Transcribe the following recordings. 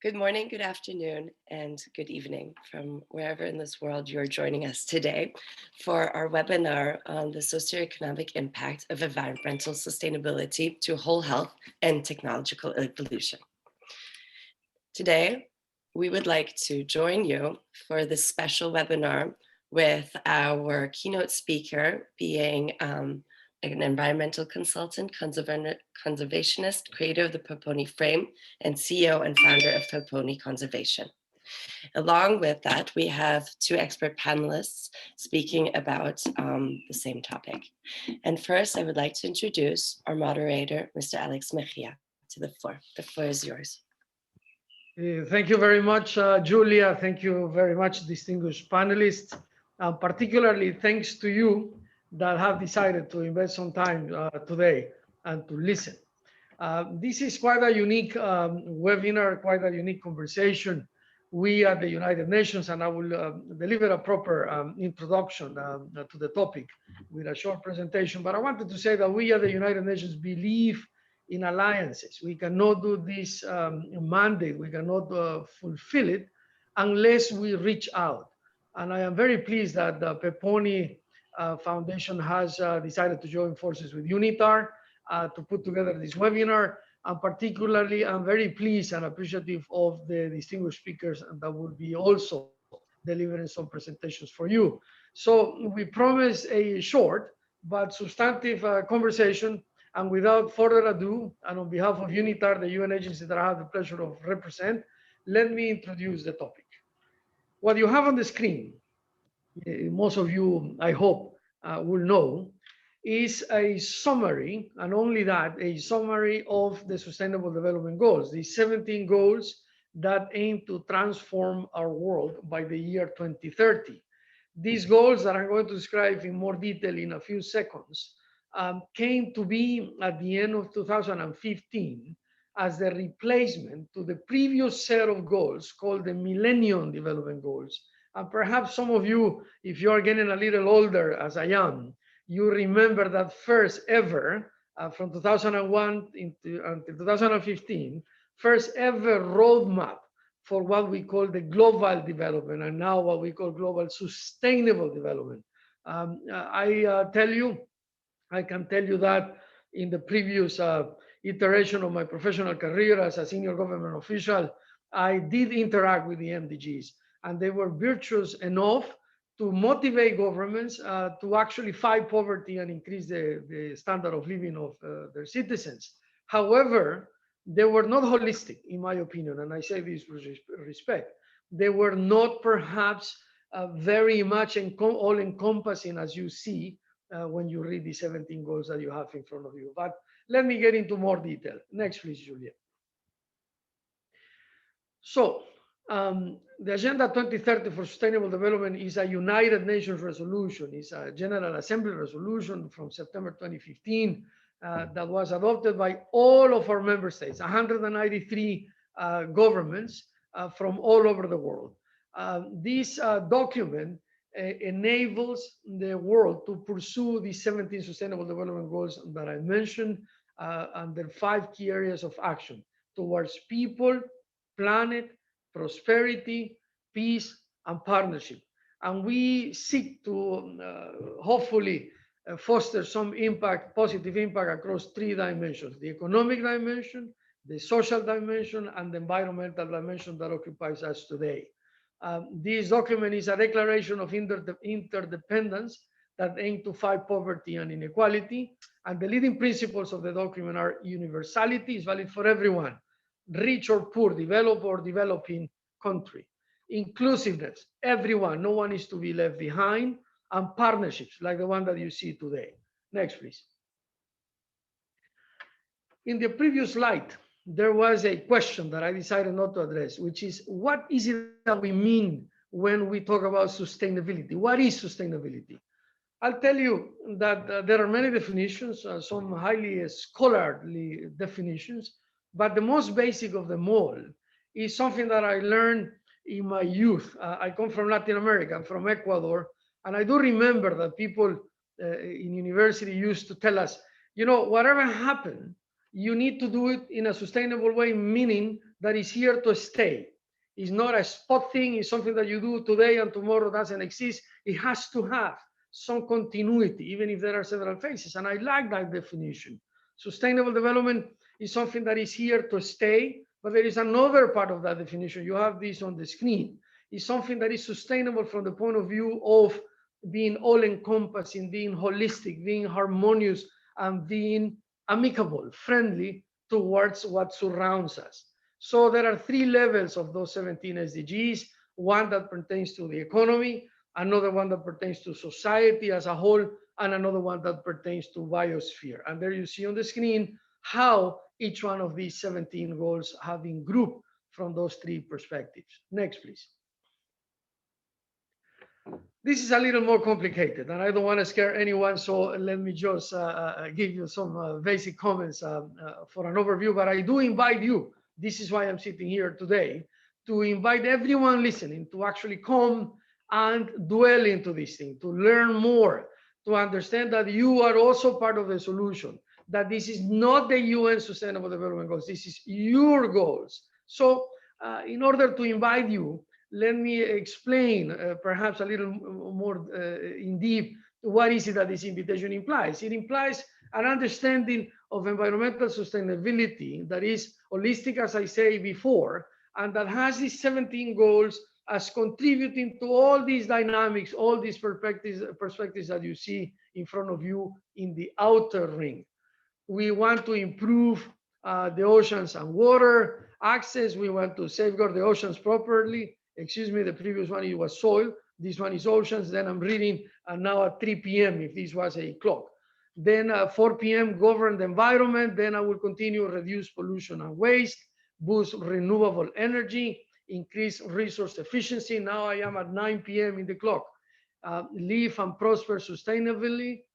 Good morning, good afternoon, and good evening from wherever in this world you're joining us today for our webinar on the socioeconomic impact of environmental sustainability to whole health and technological evolution. Today, we would like to join you for this special webinar with our keynote speaker being an environmental consultant, conservationist, creator of the PEPONI frame, and CEO and founder of PEPONI Conservation. Along with that, we have two expert panelists speaking about the same topic. And first, I would like to introduce our moderator, Mr. Alex Mejia, to the floor. The floor is yours. Thank you very much, Julia. Thank you very much, distinguished panelists. Particularly thanks to you that have decided to invest some time today and to listen. This is quite a unique webinar, quite a unique conversation. We at the United Nations, and I will deliver a proper introduction to the topic with a short presentation, but I wanted to say that we at the United Nations believe in alliances. We cannot do this mandate, we cannot fulfill it unless we reach out. And I am very pleased that the PEPONI Foundation has decided to join forces with UNITAR to put together this webinar. And particularly, I'm very pleased and appreciative of the distinguished speakers that will be also delivering some presentations for you. So we promise a short but substantive conversation. And without further ado, and on behalf of UNITAR, the UN agency that I have the pleasure of represent, let me introduce the topic. What you have on the screen, most of you, I hope, will know, is a summary, and only that, a summary of the Sustainable Development Goals, the 17 goals that aim to transform our world by the year 2030. These goals that I'm going to describe in more detail in a few seconds came to be at the end of 2015 as the replacement to the previous set of goals called the Millennium Development Goals. And perhaps some of you, if you are getting a little older as I am, you remember that first ever, from 2001 until 2015, first ever roadmap for what we call the global development, and now what we call global sustainable development. I can tell you that in the previous iteration of my professional career as a senior government official, I did interact with the MDGs, and they were virtuous enough to motivate governments to actually fight poverty and increase the standard of living of their citizens. However, they were not holistic, in my opinion, and I say this with respect. They were not perhaps very much all-encompassing as you see when you read the 17 goals that you have in front of you. But let me get into more detail. Next, please, Julia. So, the Agenda 2030 for Sustainable Development is a United Nations resolution. It's a General Assembly resolution from September 2015 that was adopted by all of our member states, 193 governments from all over the world. This document enables the world to pursue the 17 Sustainable Development Goals that I mentioned under 5 key areas of action towards people, planet, prosperity, peace, and partnership. And we seek to hopefully foster some impact, positive impact across 3 dimensions: the economic dimension, the social dimension, and the environmental dimension that occupies us today. This document is a declaration of interdependence that aim to fight poverty and inequality. And the leading principles of the document are universality, is valid for everyone, rich or poor, developed or developing country. Inclusiveness, everyone, no one is to be left behind. And partnerships, like the one that you see today. Next, please. In the previous slide, there was a question that I decided not to address, which is, what is it that we mean when we talk about sustainability? What is sustainability? I'll tell you that there are many definitions, some highly scholarly definitions, but the most basic of them all is something that I learned in my youth. I come from Latin America, I'm from Ecuador, and I do remember that people in university used to tell us, you know, whatever happened, you need to do it in a sustainable way, meaning that it's here to stay. It's not a spot thing, it's something that you do today and tomorrow doesn't exist. It has to have some continuity, even if there are several phases. And I like that definition. Sustainable development is something that is here to stay, but there is another part of that definition. You have this on the screen. It's something that is sustainable from the point of view of being all encompassing, being holistic, being harmonious, and being amicable, friendly towards what surrounds us. So there are three levels of those 17 SDGs, one that pertains to the economy, another one that pertains to society as a whole, and another one that pertains to biosphere. And there you see on the screen how each one of these 17 goals have been grouped from those three perspectives. Next, please. This is a little more complicated, and I don't want to scare anyone, so let me just give you some basic comments for an overview. But I do invite you, this is why I'm sitting here today, to invite everyone listening to actually come and dwell into this thing, to learn more, to understand that you are also part of the solution, that this is not the UN Sustainable Development Goals, this is your goals. So in order to invite you, let me explain perhaps a little more in deep what is it that this invitation implies. It implies an understanding of environmental sustainability that is holistic, as I say before, and that has these 17 goals as contributing to all these dynamics, all these perspectives that you see in front of you in the outer ring. We want to improve the oceans and water access. We want to safeguard the oceans properly. Excuse me, the previous one, it was soil. This one is oceans. Then I'm reading now at 3 p.m. if this was a clock. Then 4 p.m. govern the environment. Then I will continue reduce pollution and waste, boost renewable energy, increase resource efficiency. Now I am at 9 p.m. in the clock. Live and prosper sustainably.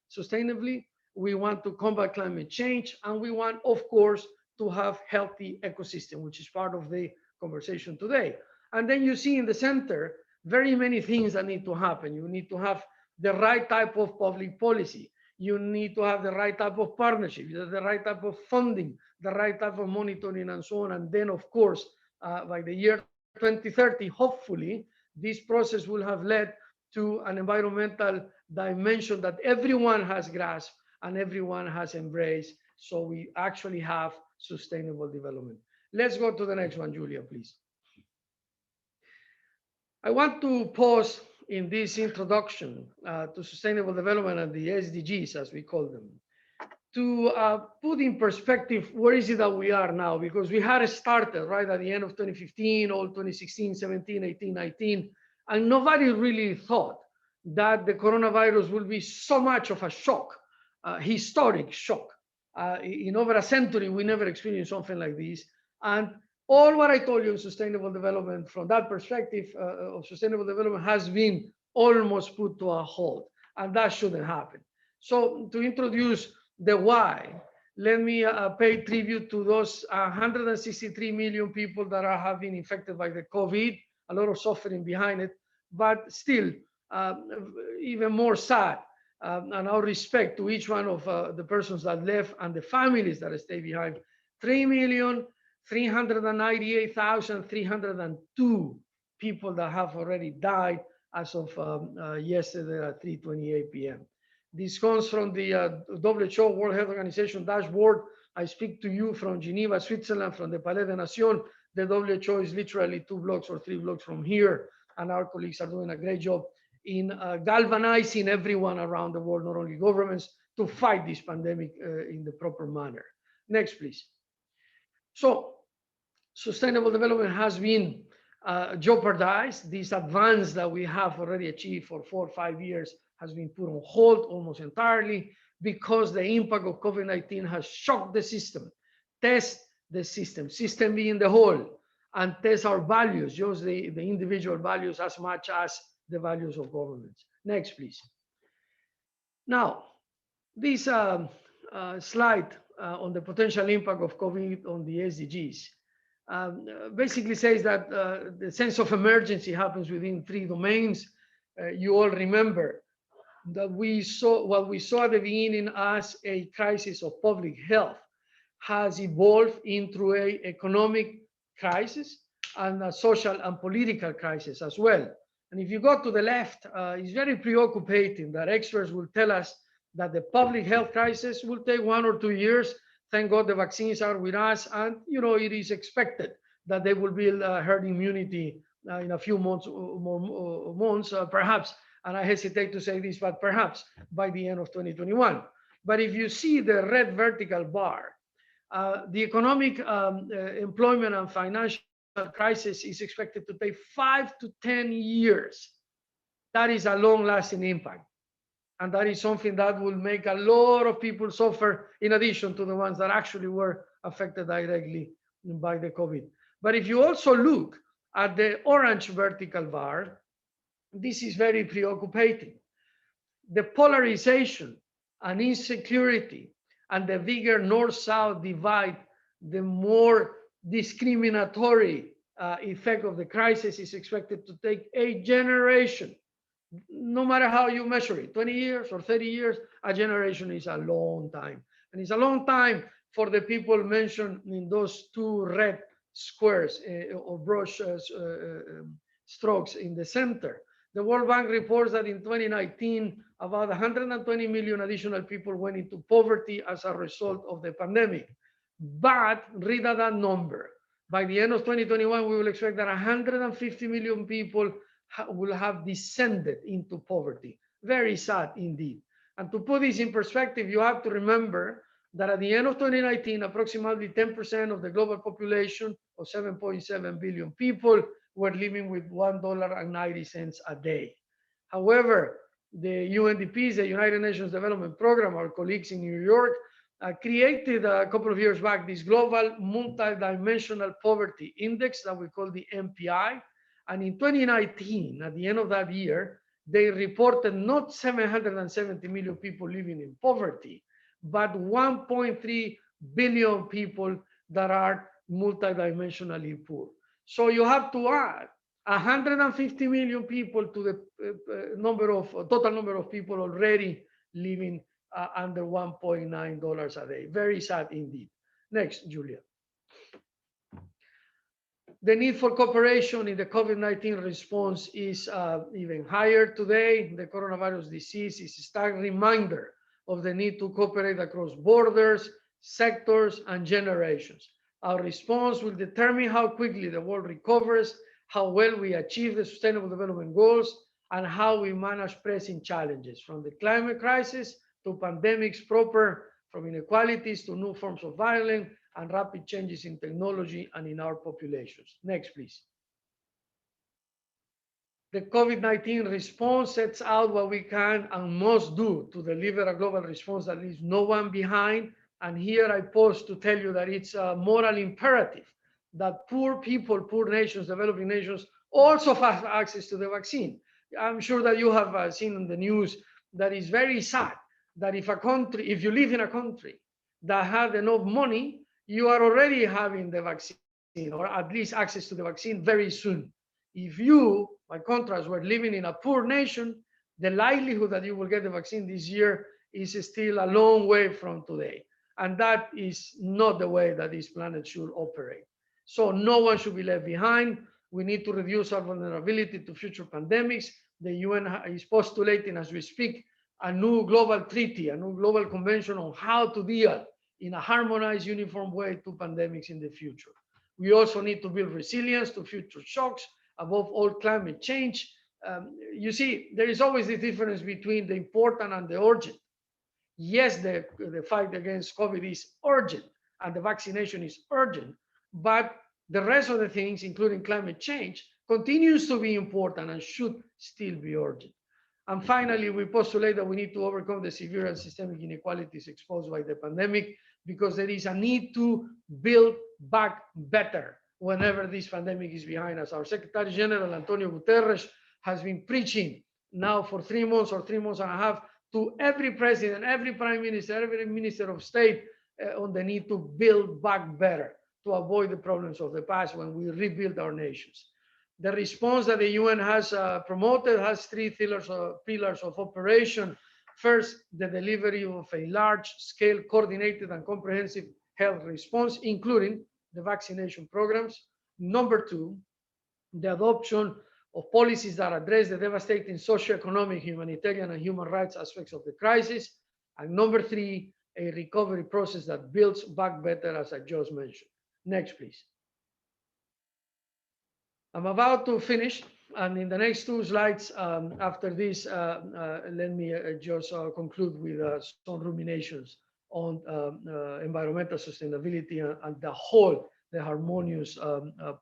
We want to combat climate change, and we want, of course, to have healthy ecosystem, which is part of the conversation today. And then you see in the center very many things that need to happen. You need to have the right type of public policy. You need to have the right type of partnership, the right type of funding, the right type of monitoring, and so on. And then, of course, by the year 2030, hopefully, this process will have led to an environmental dimension that everyone has grasped and everyone has embraced. So we actually have sustainable development. Let's go to the next one, Julia, please. I want to pause in this introduction to sustainable development and the SDGs, as we call them, to put in perspective where is it that we are now, because we had started right at the end of 2015, all 2016, 17, 18, 19, and nobody really thought that the coronavirus will be so much of a shock, historic shock. In over a century, we never experienced something like this. And all what I told you in sustainable development from that perspective of sustainable development has been almost put to a halt, and that shouldn't happen. So to introduce the why, let me pay tribute to those 163 million people that have been infected by the COVID, a lot of suffering behind it, but still even more sad. And our respect to each one of the persons that left and the families that stay behind. 3,398,302 people that have already died as of yesterday at 3:28 p.m. This comes from the WHO, World Health Organization dashboard. I speak to you from Geneva, Switzerland, from the Palais des Nations. The WHO is literally 2 blocks or 3 blocks from here, and our colleagues are doing a great job in galvanizing everyone around the world, not only governments, to fight this pandemic in the proper manner. Next, please. So, sustainable development has been jeopardized. This advance that we have already achieved for 4 or 5 years has been put on hold almost entirely because the impact of COVID-19 has shocked the system. Test the system being the whole, and test our values, just the individual values as much as the values of governments. Next, please. Now, this slide on the potential impact of COVID on the SDGs basically says that the sense of emergency happens within 3 domains. You all remember that what we saw at the beginning as a crisis of public health has evolved into an economic crisis and a social and political crisis as well. And if you go to the left, it's very preoccupating that experts will tell us that the public health crisis will take 1 or 2 years. Thank God the vaccines are with us, and it is expected that they will build herd immunity in a few months, more months, perhaps. And I hesitate to say this, but perhaps by the end of 2021. But if you see the red vertical bar, the economic, employment and financial crisis is expected to take 5 to 10 years. That is a long-lasting impact. And that is something that will make a lot of people suffer, in addition to the ones that actually were affected directly by the COVID. But if you also look at the orange vertical bar, this is very preoccupating. The polarization and insecurity and the bigger north-south divide, the more discriminatory effect of the crisis is expected to take a generation. No matter how you measure it, 20 years or 30 years, a generation is a long time. And it's a long time for the people mentioned in those two red squares or brush strokes in the center. The World Bank reports that in 2019, about 120 million additional people went into poverty as a result of the pandemic. But read that number. By the end of 2021, we will expect that 150 million people will have descended into poverty. Very sad indeed. And to put this in perspective, you have to remember that at the end of 2019, approximately 10% of the global population of 7.7 billion people were living with $1.90 a day. However, the UNDPs, the United Nations Development Program, our colleagues in New York, created a couple of years back this global multidimensional poverty index that we call the MPI. And in 2019, at the end of that year, they reported not 770 million people living in poverty, but 1.3 billion people that are multidimensionally poor. So you have to add 150 million people to the total number of people already living under $1.9 a day. Very sad indeed. Next, Julia. The need for cooperation in the COVID-19 response is even higher today. The coronavirus disease is a stark reminder of the need to cooperate across borders, sectors, and generations. Our response will determine how quickly the world recovers, how well we achieve the Sustainable Development Goals, and how we manage pressing challenges, from the climate crisis to pandemics proper, from inequalities to new forms of violence, and rapid changes in technology and in our populations. Next, please. The COVID-19 response sets out what we can and must do to deliver a global response that leaves no one behind. And here I pause to tell you that it's a moral imperative that poor people, poor nations, developing nations also have access to the vaccine. I'm sure that you have seen in the news that it's very sad that if you live in a country that has enough money, you are already having the vaccine, or at least access to the vaccine very soon. If you, by contrast, were living in a poor nation, the likelihood that you will get the vaccine this year is still a long way from today. And that is not the way that this planet should operate. So no one should be left behind. We need to reduce our vulnerability to future pandemics. The UN is postulating, as we speak, a new global treaty, a new global convention on how to deal in a harmonized, uniform way to pandemics in the future. We also need to build resilience to future shocks, above all climate change. You see, there is always the difference between the important and the urgent. Yes, the fight against COVID is urgent and the vaccination is urgent, but the rest of the things, including climate change, continues to be important and should still be urgent. And finally, we postulate that we need to overcome the severe and systemic inequalities exposed by the pandemic, because there is a need to build back better whenever this pandemic is behind us. Our Secretary General, Antonio Guterres, has been preaching now for 3 months or 3 months and a half to every president, every prime minister, every minister of state on the need to build back better, to avoid the problems of the past when we rebuild our nations. The response that the UN has promoted has 3 pillars of operation. First, the delivery of a large-scale, coordinated, and comprehensive health response, including the vaccination programs. Number two, the adoption of policies that address the devastating socioeconomic, humanitarian, and human rights aspects of the crisis. And number three, a recovery process that builds back better, as I just mentioned. Next, please. I'm about to finish, and in the next two slides, after this, let me just conclude with some ruminations on environmental sustainability and the harmonious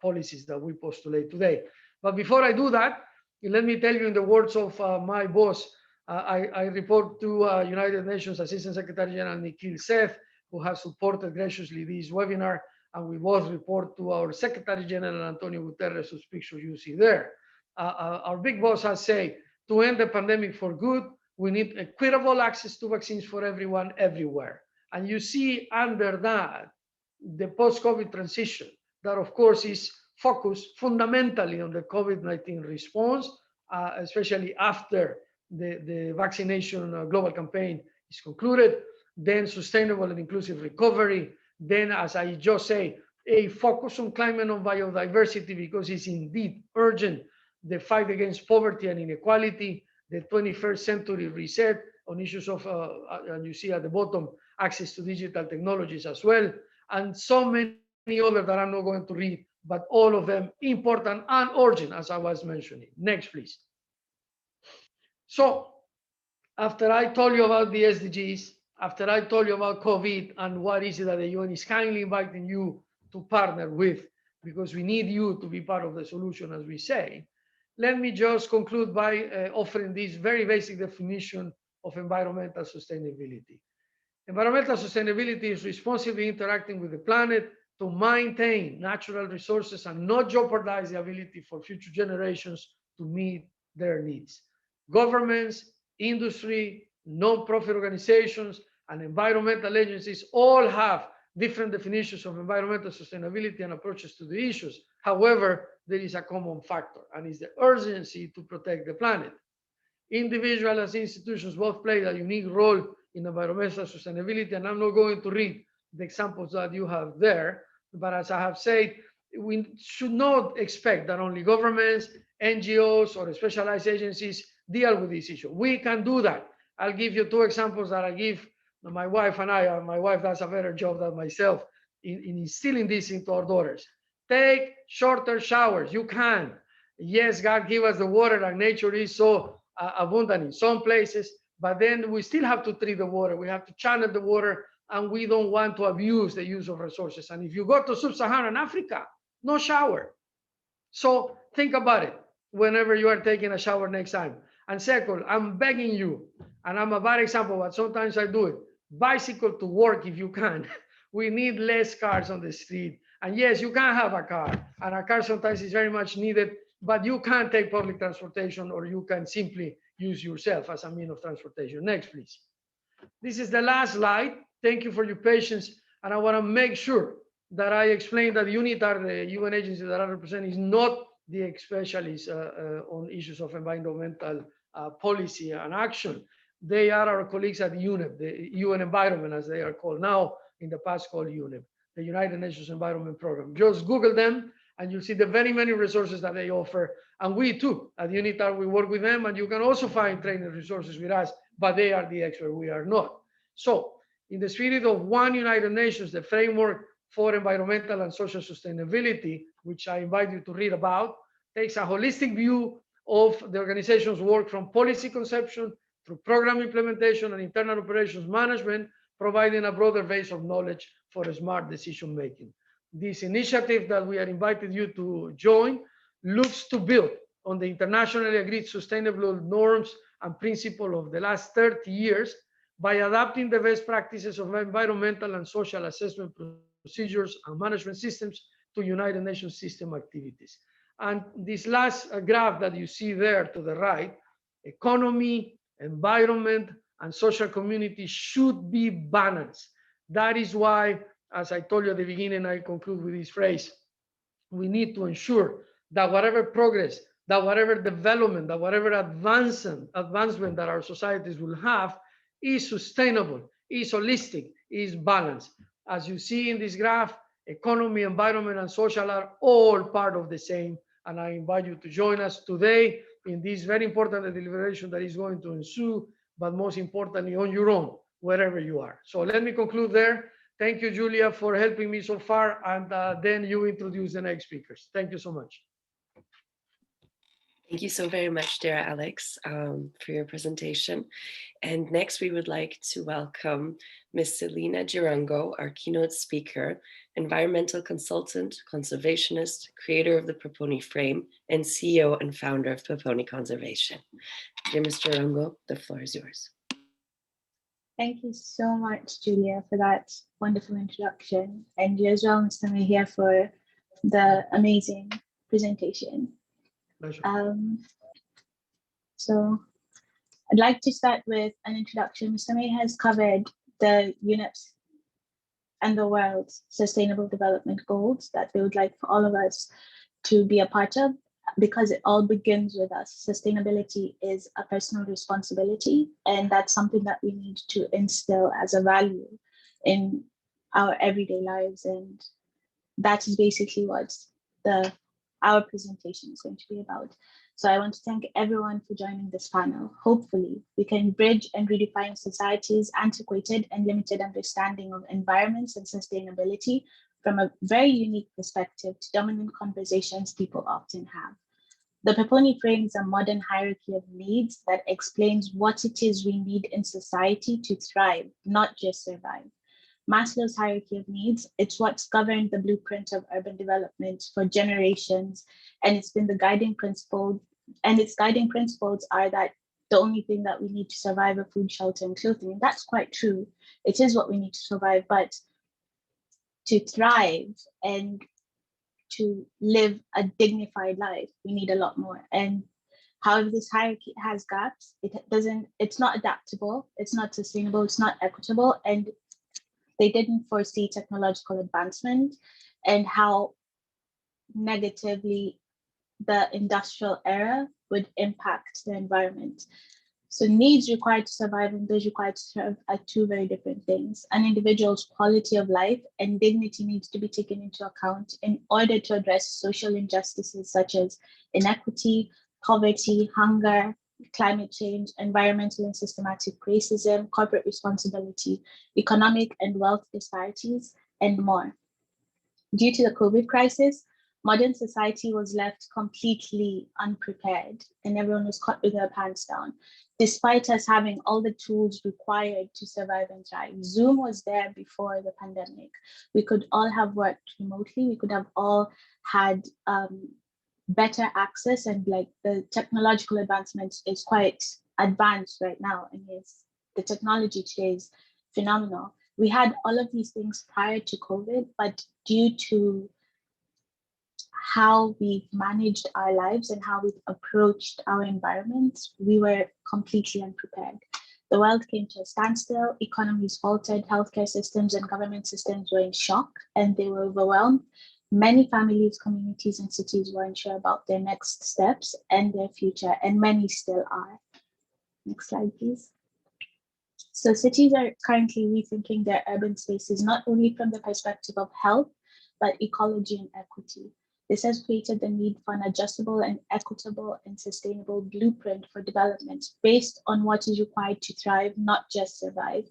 policies that we postulate today. But before I do that, let me tell you in the words of my boss, I report to United Nations Assistant Secretary General Nikhil Seth, who has supported graciously this webinar, and we both report to our Secretary General Antonio Guterres, whose picture you see there. Our big boss has said, to end the pandemic for good, we need equitable access to vaccines for everyone, everywhere. And you see under that, the post-COVID transition, that of course is focused fundamentally on the COVID-19 response, especially after the vaccination global campaign is concluded, then sustainable and inclusive recovery, then, as I just say, a focus on climate and biodiversity, because it's indeed urgent, the fight against poverty and inequality, the 21st century reset on issues of, and you see at the bottom, access to digital technologies as well, and so many others that I'm not going to read, but all of them important and urgent, as I was mentioning. Next, please. So, after I told you about the SDGs, after I told you about COVID and what is it that the UN is kindly inviting you to partner with, because we need you to be part of the solution, as we say, let me just conclude by offering this very basic definition of environmental sustainability. Environmental sustainability is responsibly interacting with the planet to maintain natural resources and not jeopardize the ability for future generations to meet their needs. Governments, industry, non-profit organizations, and environmental agencies all have different definitions of environmental sustainability and approaches to the issues. However, there is a common factor, and it's the urgency to protect the planet. Individuals as institutions both play a unique role in environmental sustainability, and I'm not going to read the examples that you have there, but as I have said, we should not expect that only governments, NGOs, or specialized agencies deal with this issue. We can do that. I'll give you two examples that I give my wife and I. My wife does a better job than myself in instilling this into our daughters. Take shorter showers. You can. Yes, God gave us the water, and nature is so abundant in some places, but then we still have to treat the water. We have to channel the water, and we don't want to abuse the use of resources. And if you go to sub-Saharan Africa, no shower. So think about it whenever you are taking a shower next time. And second, I'm begging you, and I'm a bad example, but sometimes I do it. Bicycle to work if you can. We need less cars on the street. And yes, you can have a car, and a car sometimes is very much needed, but you can take public transportation, or you can simply use yourself as a means of transportation. Next, please. This is the last slide. Thank you for your patience. And I want to make sure that I explain that UNITAR, the UN agency that I represent, is not the specialist on issues of environmental policy and action. They are our colleagues at UNEP, the UN Environment, as they are called now, in the past called UNEP, the United Nations Environment Program. Just Google them, and you'll see the very many resources that they offer. And we too, at UNITAR, we work with them, and you can also find training resources with us, but they are the expert, we are not. So, in the spirit of One United Nations, the framework for environmental and social sustainability, which I invite you to read about, takes a holistic view of the organization's work from policy conception through program implementation and internal operations management, providing a broader base of knowledge for smart decision making. This initiative that we are inviting you to join looks to build on the internationally agreed sustainable norms and principles of the last 30 years by adapting the best practices of environmental and social assessment procedures and management systems to United Nations system activities. And this last graph that you see there to the right, economy, environment, and social community should be balanced. That is why, as I told you at the beginning, I conclude with this phrase, we need to ensure that whatever progress, that whatever development, that whatever advancement that our societies will have is sustainable, is holistic, is balanced. As you see in this graph, economy, environment, and social are all part of the same. And I invite you to join us today in this very important deliberation that is going to ensue, but most importantly, on your own, wherever you are. So let me conclude there. Thank you, Julia, for helping me so far. And then you introduce the next speakers. Thank you so much. Thank you so very much, dear Alex, for your presentation. And next, we would like to welcome Ms. Selena Girango, our keynote speaker, environmental consultant, conservationist, creator of the PEPONI frame, and CEO and founder of PEPONI Conservation. Dear Ms. Girango, the floor is yours. Thank you so much, Julia, for that wonderful introduction. And you as well, Mr. Mejia, for the amazing presentation. So I'd like to start with an introduction. Mr. Mejia has covered the UNEP's and the world's sustainable development goals that they would like for all of us to be a part of, because it all begins with us. Sustainability is a personal responsibility, and that's something that we need to instill as a value in our everyday lives. And that is basically what our presentation is going to be about. So I want to thank everyone for joining this panel. Hopefully, we can bridge and redefine society's antiquated and limited understanding of environments and sustainability from a very unique perspective to dominant conversations people often have. The PEPONI frames a modern hierarchy of needs that explains what it is we need in society to thrive, not just survive. Maslow's hierarchy of needs, it's what's governed the blueprint of urban development for generations, and it's been the guiding principle, and its guiding principles are that the only thing that we need to survive are food, shelter, and clothing. And that's quite true. It is what we need to survive, but to thrive and to live a dignified life, we need a lot more. And however, this hierarchy has gaps. It's not adaptable, it's not sustainable, it's not equitable, and they didn't foresee technological advancement and how negatively the industrial era would impact the environment. So needs required to survive and those required to serve are two very different things. An individual's quality of life and dignity needs to be taken into account in order to address social injustices such as inequity, poverty, hunger, climate change, environmental and systematic racism, corporate responsibility, economic and wealth disparities, and more. Due to the COVID crisis, modern society was left completely unprepared and everyone was caught with their pants down. Despite us having all the tools required to survive and thrive, Zoom was there before the pandemic. We could all have worked remotely. We could have all had better access, and like the technological advancement is quite advanced right now, and the technology today is phenomenal. We had all of these things prior to COVID, but due to how we've managed our lives and how we've approached our environments, we were completely unprepared. The world came to a standstill, economies faltered, healthcare systems and government systems were in shock and they were overwhelmed. Many families, communities, and cities were unsure about their next steps and their future, and many still are. Next slide, please. So cities are currently rethinking their urban spaces, not only from the perspective of health, but ecology and equity. This has created the need for an adjustable and equitable and sustainable blueprint for development based on what is required to thrive, not just survive.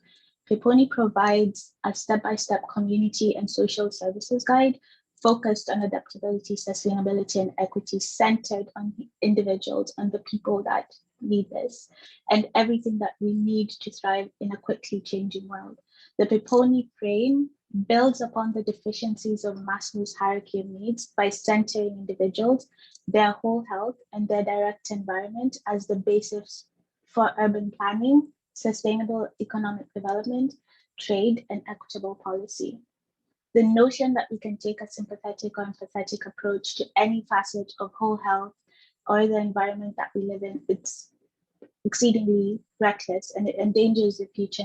PEPONI provides a step-by-step community and social services guide focused on adaptability, sustainability, and equity, centered on the individuals and the people that need this, and everything that we need to thrive in a quickly changing world. The PEPONI frame builds upon the deficiencies of Maslow's hierarchy of needs by centering individuals, their whole health, and their direct environment as the basis for urban planning, sustainable economic development, trade, and equitable policy. The notion that we can take a sympathetic or empathetic approach to any facet of whole health or the environment that we live in, it's exceedingly reckless, and it endangers the future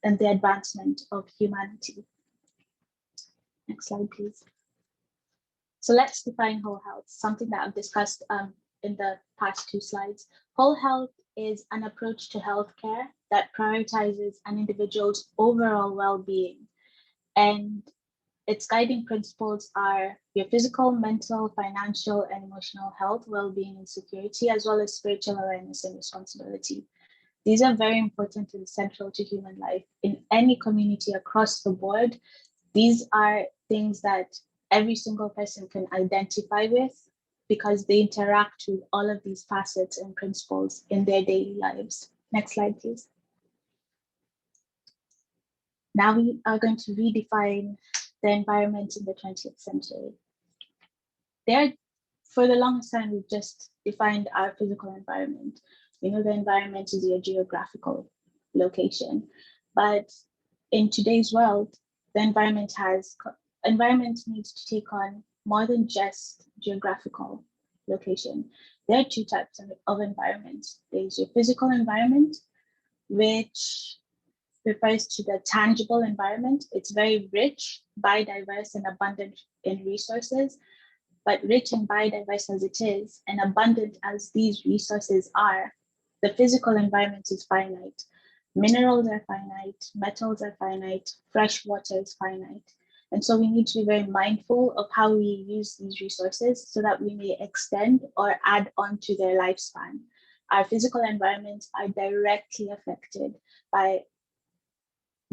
and the advancement of humanity. Next slide, please. So let's define whole health, something that I've discussed in the past two slides. Whole health is an approach to healthcare that prioritizes an individual's overall well-being. And its guiding principles are your physical, mental, financial, and emotional health, well-being, and security, as well as spiritual awareness and responsibility. These are very important and central to human life in any community across the board. These are things that every single person can identify with because they interact with all of these facets and principles in their daily lives. Next slide, please. Now we are going to redefine the environment in the 20th century. For the longest time, we've just defined our physical environment. We know the environment is your geographical location, but in today's world, the environment needs to take on more than just geographical location. There are two types of environments. There's your physical environment, which refers to the tangible environment. It's very rich, biodiverse, and abundant in resources. But rich and biodiverse as it is, and abundant as these resources are, the physical environment is finite. Minerals are finite, metals are finite, fresh water is finite. And so we need to be very mindful of how we use these resources so that we may extend or add on to their lifespan. Our physical environments are directly affected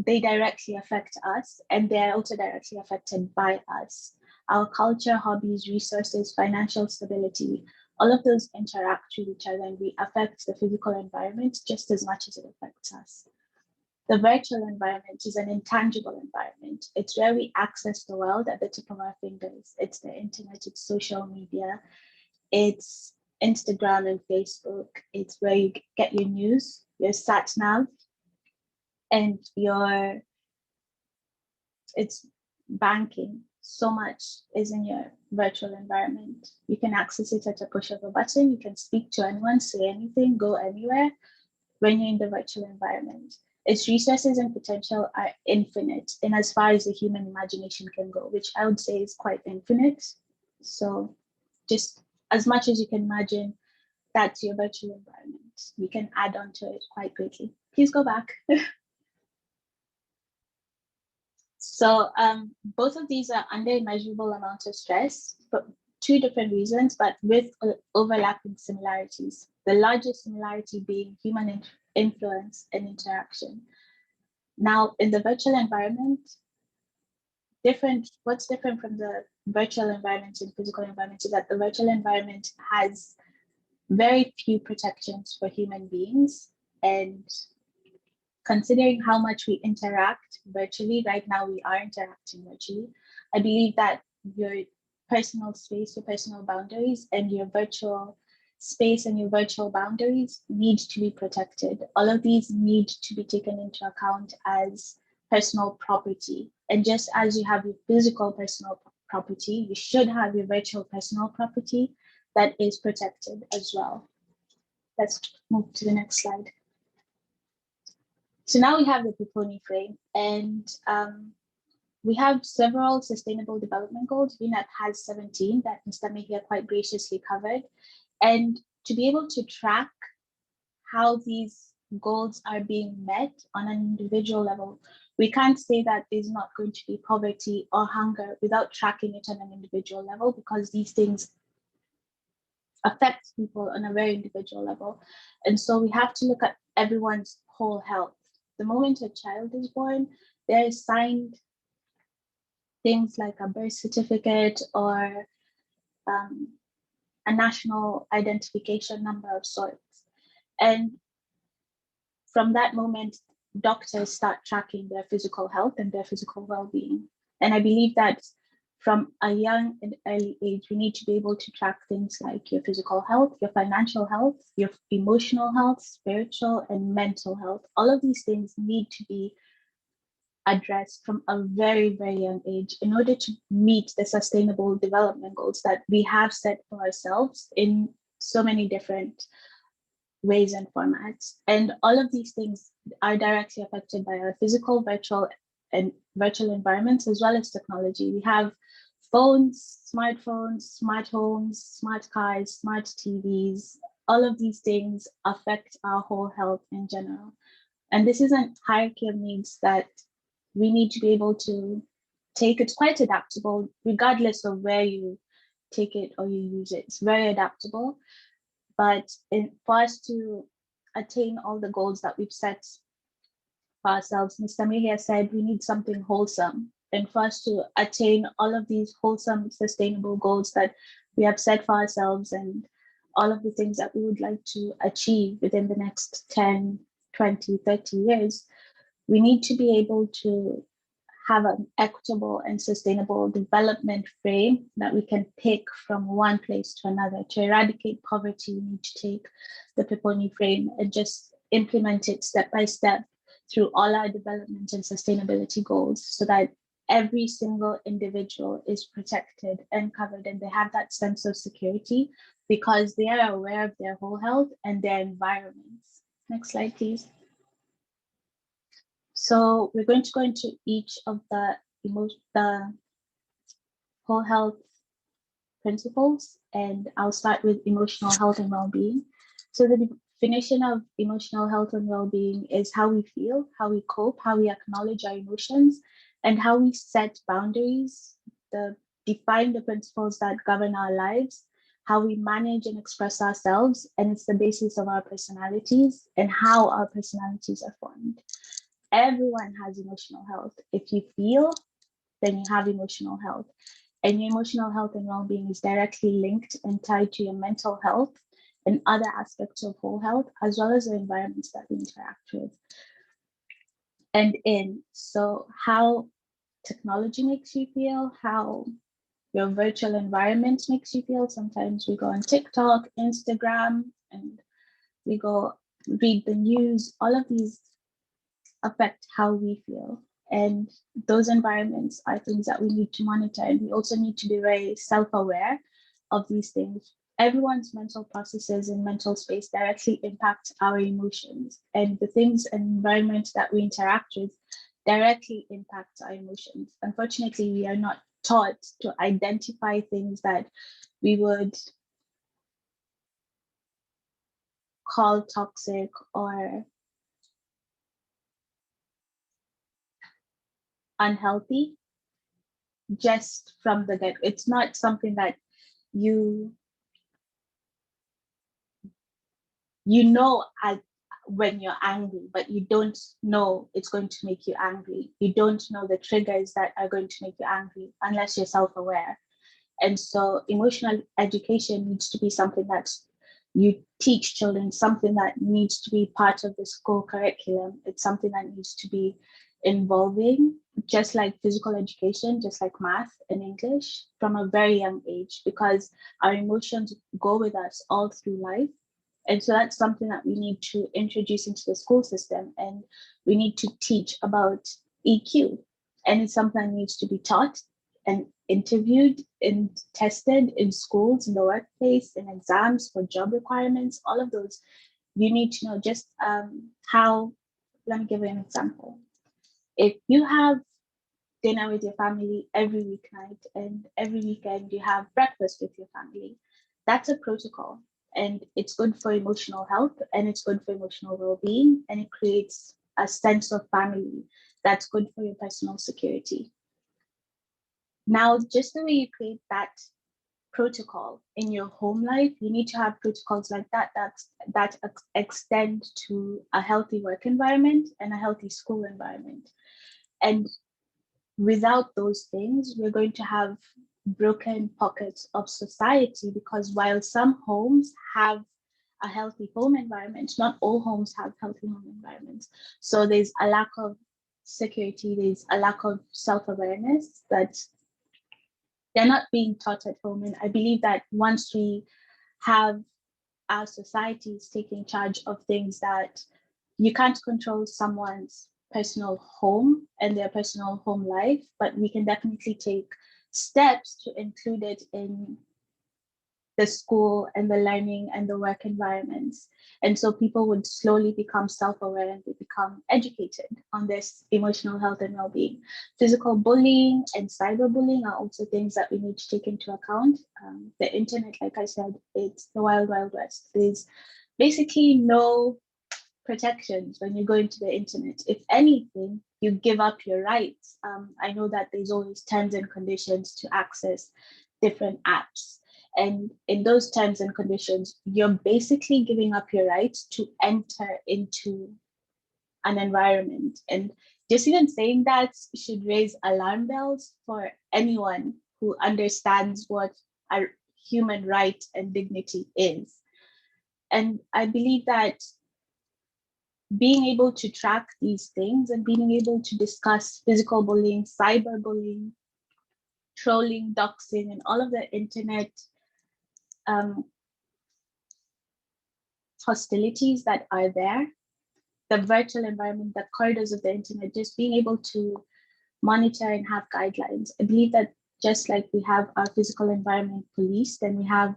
they directly affect us, and they're also directly affected by us. Our culture, hobbies, resources, financial stability, all of those interact with each other and we affect the physical environment just as much as it affects us. The virtual environment is an intangible environment. It's where we access the world at the tip of our fingers. It's the internet, it's social media, it's Instagram and Facebook. It's where you get your news, your sat nav, and it's banking. So much is in your virtual environment. You can access it at a push of a button. You can speak to anyone, say anything, go anywhere when you're in the virtual environment. Its resources and potential are infinite in as far as the human imagination can go, which I would say is quite infinite. So just as much as you can imagine, that's your virtual environment. You can add on to it quite quickly. Please go back. So both of these are under immeasurable amounts of stress, but two different reasons, but with overlapping similarities. The largest similarity being human influence and interaction. Now, in the virtual environment, what's different from the virtual environment and physical environment is that the virtual environment has very few protections for human beings. And considering how much we interact virtually, right now we are interacting virtually, I believe that your personal space, your personal boundaries, and your virtual space and your virtual boundaries need to be protected. All of these need to be taken into account as personal property. And just as you have your physical personal property, you should have your virtual personal property that is protected as well. Let's move to the next slide. So now we have the PEPONI frame, and we have several sustainable development goals. UNEP has 17 that Mr. Mejia quite graciously covered. And to be able to track how these goals are being met on an individual level, we can't say that there's not going to be poverty or hunger without tracking it on an individual level, because these things affect people on a very individual level. And so we have to look at everyone's whole health. The moment a child is born, they're assigned things like a birth certificate or a national identification number of sorts. And from that moment, doctors start tracking their physical health and their physical well-being. And I believe that from a young and early age, we need to be able to track things like your physical health, your financial health, your emotional health, spiritual and mental health. All of these things need to be addressed from a very, very young age in order to meet the sustainable development goals that we have set for ourselves in so many different ways and formats. And all of these things are directly affected by our physical, virtual environments, as well as technology. We have phones, smartphones, smart homes, smart cars, smart TVs. All of these things affect our whole health in general. And this is a hierarchy of needs that we need to be able to take. It's quite adaptable, regardless of where you take it or you use it. It's very adaptable. But for us to attain all the goals that we've set for ourselves, Mr. Mihia said we need something wholesome. And for us to attain all of these wholesome, sustainable goals that we have set for ourselves, and all of the things that we would like to achieve within the next 10, 20, 30 years, we need to be able to have an equitable and sustainable development frame that we can pick from one place to another. To eradicate poverty, we need to take the PEPONI frame and just implement it step by step through all our development and sustainability goals, so that every single individual is protected and covered, and they have that sense of security because they are aware of their whole health and their environments. Next slide, please. So we're going to go into each of the whole health principles, and I'll start with emotional health and well-being. So the definition of emotional health and well-being is how we feel, how we cope, how we acknowledge our emotions, and how we set boundaries, define the principles that govern our lives, how we manage and express ourselves, and it's the basis of our personalities and how our personalities are formed. Everyone has emotional health. If you feel, then you have emotional health. And your emotional health and well-being is directly linked and tied to your mental health and other aspects of whole health, as well as the environments that we interact with. So how technology makes you feel, how your virtual environment makes you feel. Sometimes we go on TikTok, Instagram, and we go read the news. All of these affect how we feel. And those environments are things that we need to monitor. And we also need to be very self-aware of these things. Everyone's mental processes and mental space directly impact our emotions. And the things and environments that we interact with directly impact our emotions. Unfortunately, we are not taught to identify things that we would call toxic or unhealthy just from the get. It's not something that you know when you're angry, but you don't know it's going to make you angry. You don't know the triggers that are going to make you angry unless you're self-aware. And so emotional education needs to be something that you teach children, something that needs to be part of the school curriculum. It's something that needs to be involving, just like physical education, just like math and English, from a very young age, because our emotions go with us all through life. And so that's something that we need to introduce into the school system, and we need to teach about EQ. And it's something that needs to be taught and interviewed and tested in schools, in the workplace, in exams for job requirements, all of those. You need to know just how, let me give you an example. If you have dinner with your family every weeknight and every weekend you have breakfast with your family, that's a protocol. And it's good for emotional health, and it's good for emotional well-being, and it creates a sense of family that's good for your personal security. Now, just the way you create that protocol in your home life, you need to have protocols like that extend to a healthy work environment and a healthy school environment. And without those things, we're going to have broken pockets of society, because while some homes have a healthy home environment, not all homes have healthy home environments. So there's a lack of security, there's a lack of self-awareness that they're not being taught at home. And I believe that once we have our societies taking charge of things that you can't control someone's personal home and their personal home life, but we can definitely take steps to include it in the school and the learning and the work environments. And so people would slowly become self-aware and they become educated on this emotional health and well-being. Physical bullying and cyberbullying are also things that we need to take into account. The internet, like I said, it's the wild, wild west. There's basically no protections when you go into the internet. If anything, you give up your rights. I know that there's always terms and conditions to access different apps. And in those terms and conditions, you're basically giving up your rights to enter into an environment. And just even saying that should raise alarm bells for anyone who understands what a human right and dignity is. And I believe that being able to track these things and being able to discuss physical bullying, cyberbullying, trolling, doxing, and all of the internet hostilities that are there, the virtual environment, the corridors of the internet, just being able to monitor and have guidelines. I believe that just like we have our physical environment policed and we have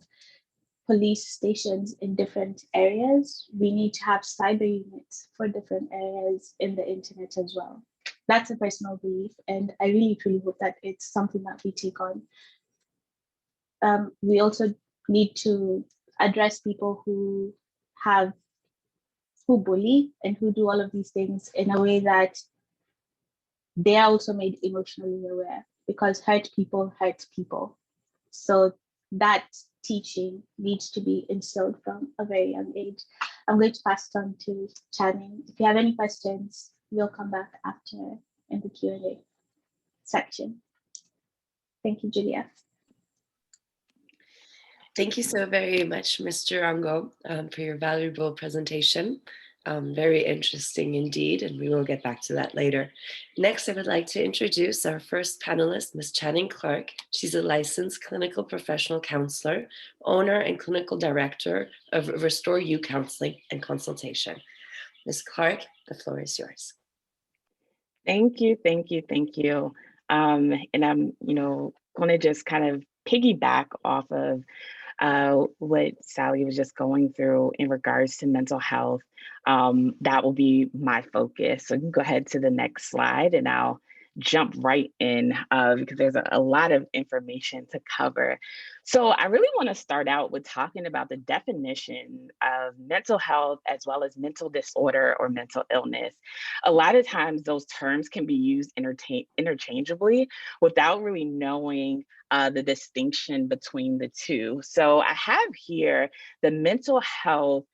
police stations in different areas, we need to have cyber units for different areas in the internet as well. That's a personal belief, and I really truly hope that it's something that we take on. We also need to address people who bully and who do all of these things in a way that they are also made emotionally aware, because hurt people hurt people. So that teaching needs to be instilled from a very young age. I'm going to pass it on to Channing. If you have any questions, we'll come back after in the Q&A section. Thank you, Julia. Thank you so very much, Mr. Rango, for your valuable presentation. Very interesting indeed, and we will get back to that later. Next, I would like to introduce our first panelist, Ms. Channing Clark. She's a licensed clinical professional counselor, owner and clinical director of Restore You Counseling and Consultation. Ms. Clark, the floor is yours. Thank you, thank you, thank you. And I'm, going to just kind of piggyback off of what Sally was just going through in regards to mental health. That will be my focus. So you can go ahead to the next slide and I'll jump right in because there's a lot of information to cover. So I really want to start out with talking about the definition of mental health as well as mental disorder or mental illness. A lot of times those terms can be used interchangeably without really knowing the distinction between the two. So I have here the mental health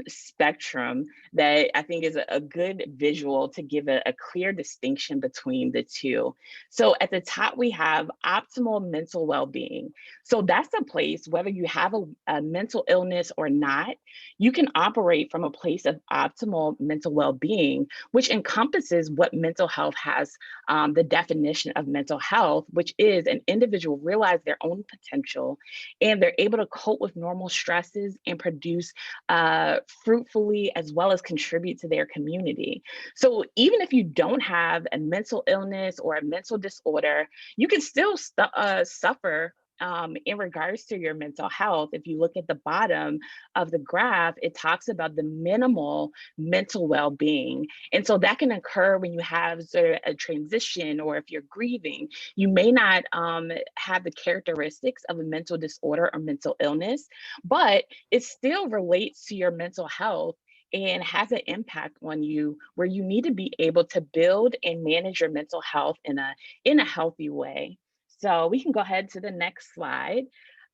spectrum that I think is a good visual to give a clear distinction between the two. So at the top, we have optimal mental well-being. So that's a place, whether you have a mental illness or not, you can operate from a place of optimal mental well-being, which encompasses what mental health has, the definition of mental health, which is an individual realize their own potential and they're able to cope with normal stresses and produce fruitfully as well as contribute to their community. So even if you don't have a mental illness or a mental disorder, you can still suffer in regards to your mental health. If you look at the bottom of the graph, it talks about the minimal mental well-being. And so that can occur when you have sort of a transition, or if you're grieving, you may not have the characteristics of a mental disorder or mental illness, but it still relates to your mental health and has an impact on you, where you need to be able to build and manage your mental health in a healthy way. So we can go ahead to the next slide.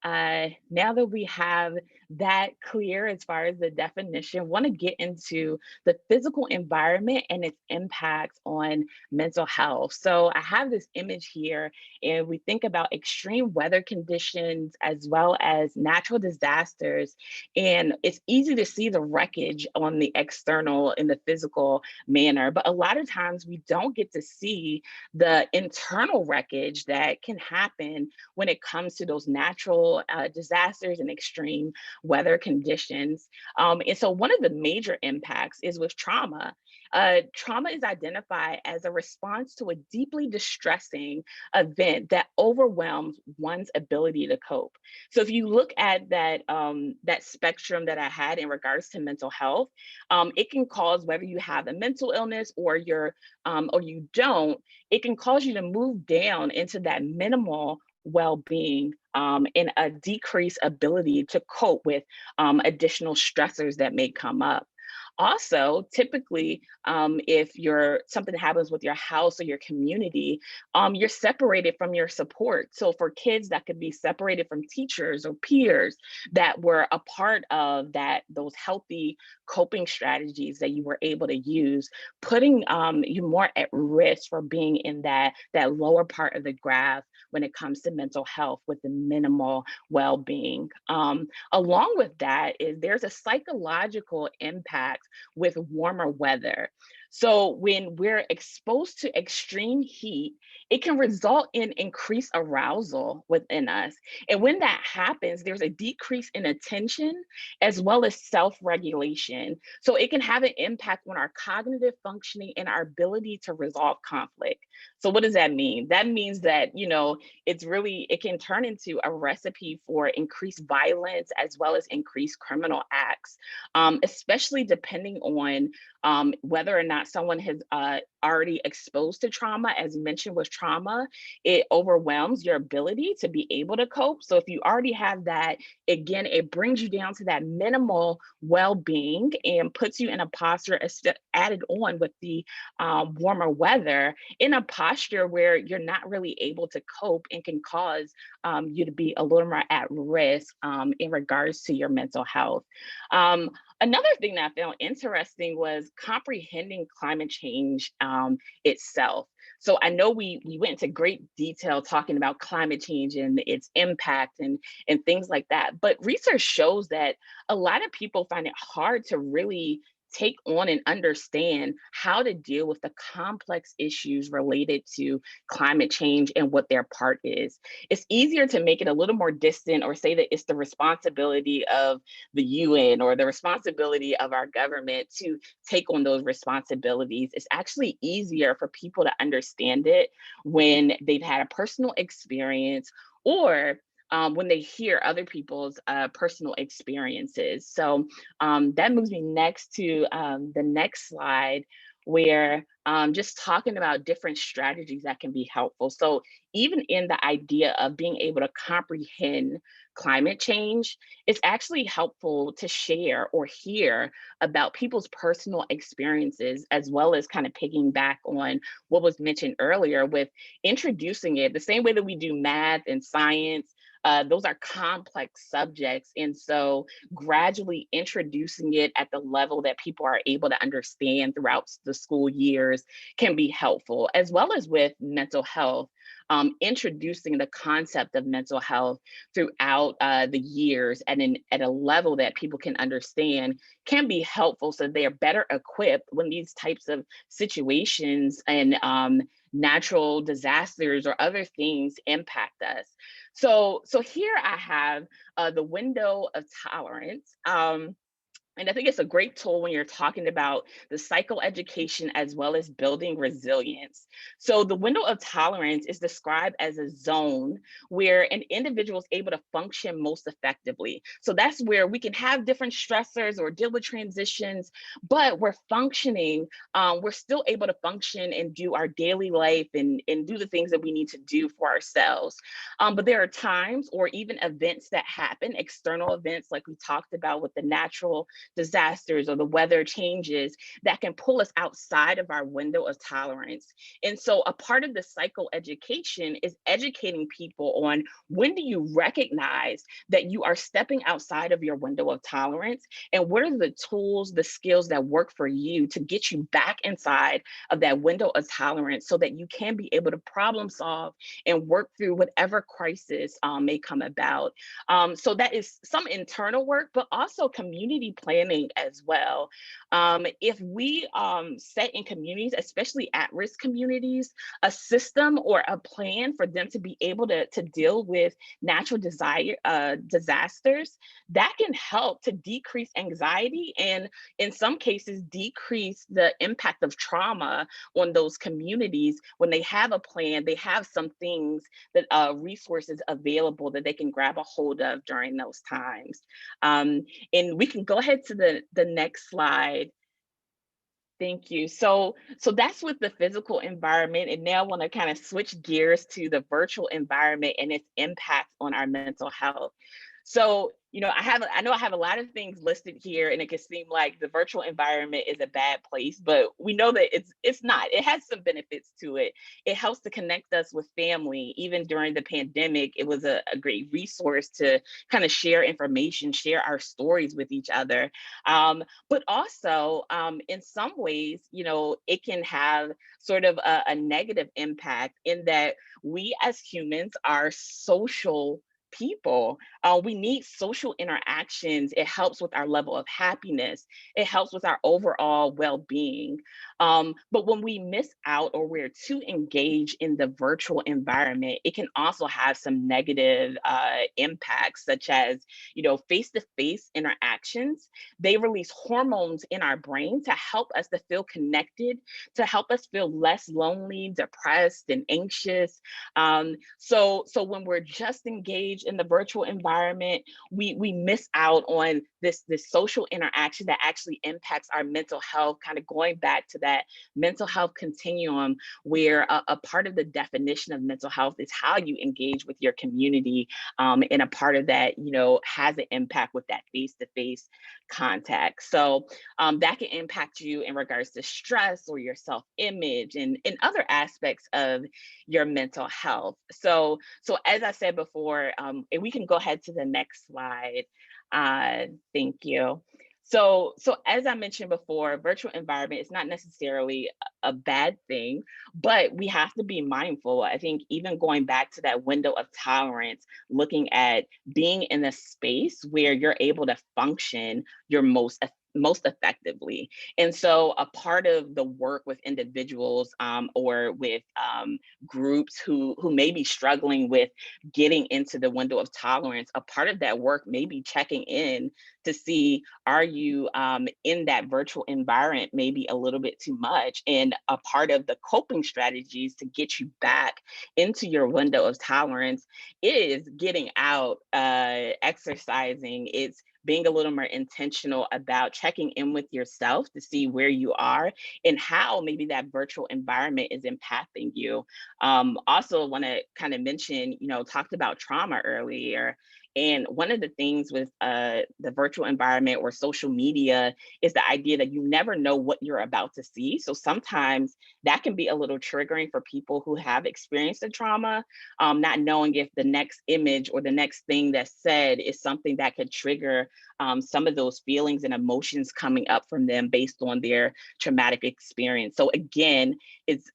Now that we have that clear as far as the definition, want to get into the physical environment and its impacts on mental health. So I have this image here, and we think about extreme weather conditions as well as natural disasters. And it's easy to see the wreckage on the external in the physical manner, but a lot of times we don't get to see the internal wreckage that can happen when it comes to those natural disasters and extreme weather conditions. And so one of the major impacts is with trauma. Trauma is identified as a response to a deeply distressing event that overwhelms one's ability to cope. So if you look at that, that spectrum that I had in regards to mental health, it can cause, whether you have a mental illness or you don't, it can cause you to move down into that minimal well-being and a decreased ability to cope with additional stressors that may come up. Also, typically, if something happens with your house or your community, you're separated from your support. So for kids, that could be separated from teachers or peers that were a part of those healthy coping strategies that you were able to use, putting you more at risk for being in that lower part of the graph when it comes to mental health with the minimal well-being. Along with that is there's a psychological impact with warmer weather. So when we're exposed to extreme heat, it can result in increased arousal within us. And when that happens, there's a decrease in attention as well as self-regulation. So it can have an impact on our cognitive functioning and our ability to resolve conflict. So what does that mean? That means that, it can turn into a recipe for increased violence as well as increased criminal acts, especially depending on whether or not someone has already exposed to trauma. As you mentioned with trauma, it overwhelms your ability to be able to cope. So if you already have that, again, it brings you down to that minimal well-being and puts you in a posture added on with the warmer weather, in a posture where you're not really able to cope and can cause you to be a little more at risk in regards to your mental health. Another thing that I found interesting was comprehending climate change itself. So I know we went into great detail talking about climate change and its impact and things like that, but research shows that a lot of people find it hard to really take on and understand how to deal with the complex issues related to climate change and what their part is. It's easier to make it a little more distant or say that it's the responsibility of the UN or the responsibility of our government to take on those responsibilities. It's actually easier for people to understand it when they've had a personal experience or when they hear other people's personal experiences. So that moves me next to the next slide, where just talking about different strategies that can be helpful. So even in the idea of being able to comprehend climate change, it's actually helpful to share or hear about people's personal experiences, as well as kind of piggyback on what was mentioned earlier with introducing it the same way that we do math and science. Those are complex subjects. And so gradually introducing it at the level that people are able to understand throughout the school years can be helpful, as well as with mental health. Introducing the concept of mental health throughout the years at a level that people can understand can be helpful, so they are better equipped when these types of situations and natural disasters or other things impact us. So here I have the window of tolerance. And I think it's a great tool when you're talking about the psychoeducation as well as building resilience. So the window of tolerance is described as a zone where an individual is able to function most effectively. So that's where we can have different stressors or deal with transitions, but we're functioning, we're still able to function and do our daily life and do the things that we need to do for ourselves. But there are times or even events that happen, external events like we talked about with the natural disasters or the weather changes, that can pull us outside of our window of tolerance. And so a part of the psychoeducation is educating people on when do you recognize that you are stepping outside of your window of tolerance, and what are the tools, the skills that work for you to get you back inside of that window of tolerance so that you can be able to problem solve and work through whatever crisis may come about. So that is some internal work, but also community planning as well. If we set in communities, especially at-risk communities, a system or a plan for them to be able to deal with natural disasters, that can help to decrease anxiety and in some cases decrease the impact of trauma on those communities. When they have a plan, they have some things that resources available that they can grab a hold of during those times. And we can go ahead to the next slide. Thank you. So that's with the physical environment. And now I want to kind of switch gears to the virtual environment and its impact on our mental health. So, I know I have a lot of things listed here, and it can seem like the virtual environment is a bad place, but we know that it's not. It has some benefits to it. It helps to connect us with family. Even during the pandemic, it was a great resource to kind of share information, share our stories with each other. But also, in some ways, it can have sort of a negative impact in that we as humans are social people. We need social interactions. It helps with our level of happiness. It helps with our overall well-being. But when we miss out or we're too engaged in the virtual environment, it can also have some negative impacts, such as, face-to-face interactions. They release hormones in our brain to help us to feel connected, to help us feel less lonely, depressed, and anxious. So when we're just engaged in the virtual environment, we miss out on this social interaction that actually impacts our mental health, kind of going back to that mental health continuum, where a part of the definition of mental health is how you engage with your community. And a part of that, has an impact with that face-to-face contact. So that can impact you in regards to stress or your self-image and other aspects of your mental health. So as I said before, and we can go ahead to the next slide. Thank you. So as I mentioned before, virtual environment is not necessarily a bad thing, but we have to be mindful. I think even going back to that window of tolerance, looking at being in a space where you're able to function your most effectively. And so a part of the work with individuals or with groups who may be struggling with getting into the window of tolerance, a part of that work may be checking in to see, are you in that virtual environment maybe a little bit too much? And a part of the coping strategies to get you back into your window of tolerance is getting out, exercising. It's being a little more intentional about checking in with yourself to see where you are and how maybe that virtual environment is impacting you. Also want to kind of mention, talked about trauma earlier. And one of the things with the virtual environment or social media is the idea that you never know what you're about to see. So sometimes that can be a little triggering for people who have experienced a trauma, not knowing if the next image or the next thing that's said is something that could trigger some of those feelings and emotions coming up from them based on their traumatic experience. So again, it's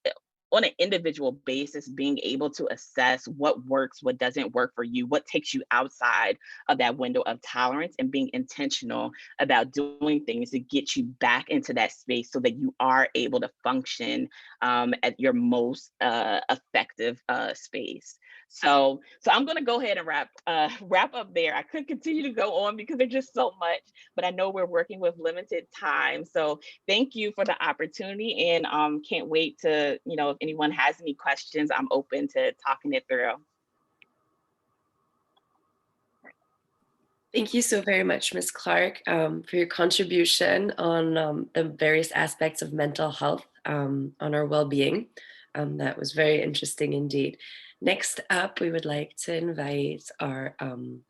on an individual basis, being able to assess what works, what doesn't work for you, what takes you outside of that window of tolerance, and being intentional about doing things to get you back into that space so that you are able to function at your most effective space. So I'm going to go ahead and wrap up there. I could continue to go on because there's just so much, but I know we're working with limited time. So thank you for the opportunity, and can't wait to, if anyone has any questions, I'm open to talking it through. Thank you so very much, Ms. Clark, for your contribution on the various aspects of mental health on our well-being. That was very interesting indeed. Next up, we would like to invite our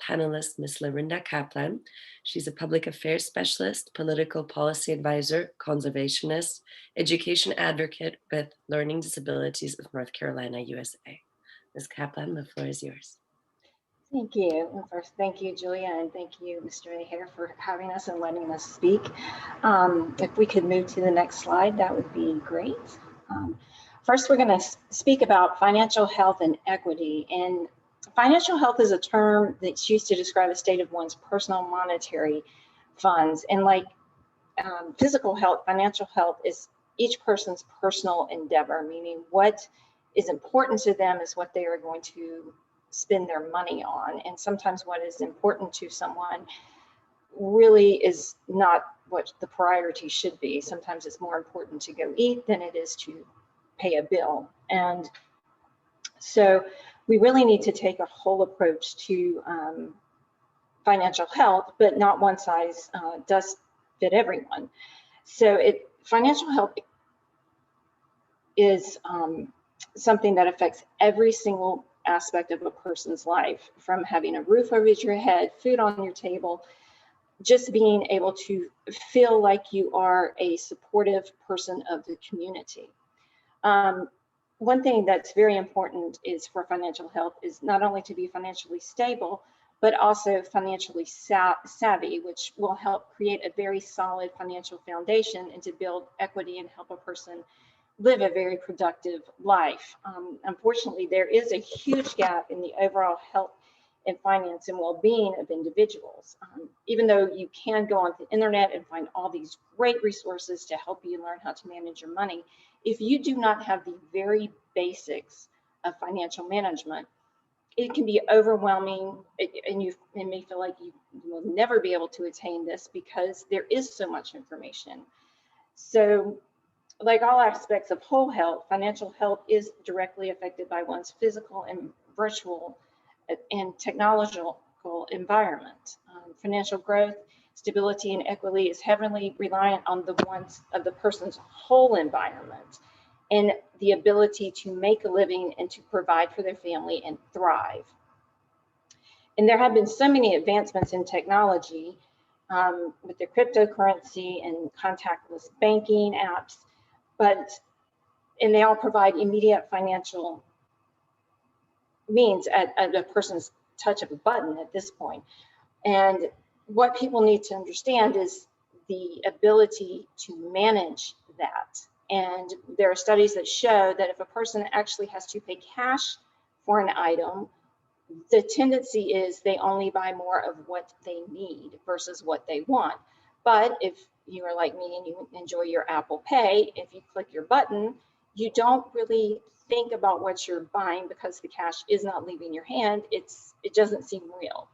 panelist, Ms. Lorinda Kaplan. She's a public affairs specialist, political policy advisor, conservationist, education advocate with Learning Disabilities of North Carolina, USA. Ms. Kaplan, the floor is yours. Thank you. And first, thank you, Julia, and thank you, Mr. Aher, for having us and letting us speak. If we could move to the next slide, that would be great. First, we're going to speak about financial health and equity. And financial health is a term that's used to describe a state of one's personal monetary funds. And like physical health, financial health is each person's personal endeavor, meaning what is important to them is what they are going to spend their money on. And sometimes what is important to someone really is not what the priority should be. Sometimes it's more important to go eat than it is to pay a bill. And so we really need to take a whole approach to financial health, but not one size does fit everyone. So financial health is something that affects every single aspect of a person's life, from having a roof over your head, food on your table, just being able to feel like you are a supportive person of the community. One thing that's very important is for financial health is not only to be financially stable, but also financially savvy, which will help create a very solid financial foundation and to build equity and help a person live a very productive life. Unfortunately, there is a huge gap in the overall health and finance and well-being of individuals. Even though you can go on the internet and find all these great resources to help you learn how to manage your money, if you do not have the very basics of financial management, it can be overwhelming, and you may feel like you will never be able to attain this because there is so much information. So, like all aspects of whole health, financial health is directly affected by one's physical and virtual and technological environment. Financial growth, stability, and equity is heavily reliant on the person's whole environment and the ability to make a living and to provide for their family and thrive. And there have been so many advancements in technology with the cryptocurrency and contactless banking apps, and they all provide immediate financial means at a person's touch of a button at this point. And what people need to understand is the ability to manage that. And there are studies that show that if a person actually has to pay cash for an item, the tendency is they only buy more of what they need versus what they want. But if you are like me and you enjoy your Apple Pay, if you click your button, you don't really think about what you're buying because the cash is not leaving your hand. It doesn't seem real.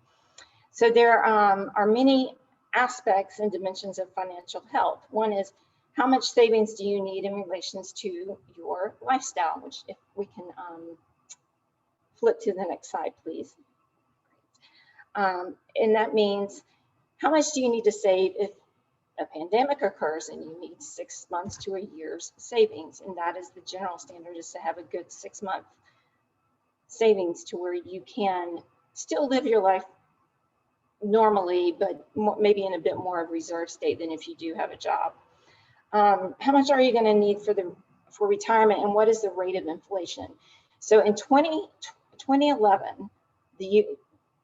So there are many aspects and dimensions of financial health. One is, how much savings do you need in relations to your lifestyle, which if we can flip to the next slide, please. And that means, how much do you need to save if a pandemic occurs and you need 6 months to a year's savings? And that is the general standard, is to have a good 6-month savings to where you can still live your life normally, but maybe in a bit more of reserve state than if you do have a job. How much are you going to need for retirement, and what is the rate of inflation? So in 2011, the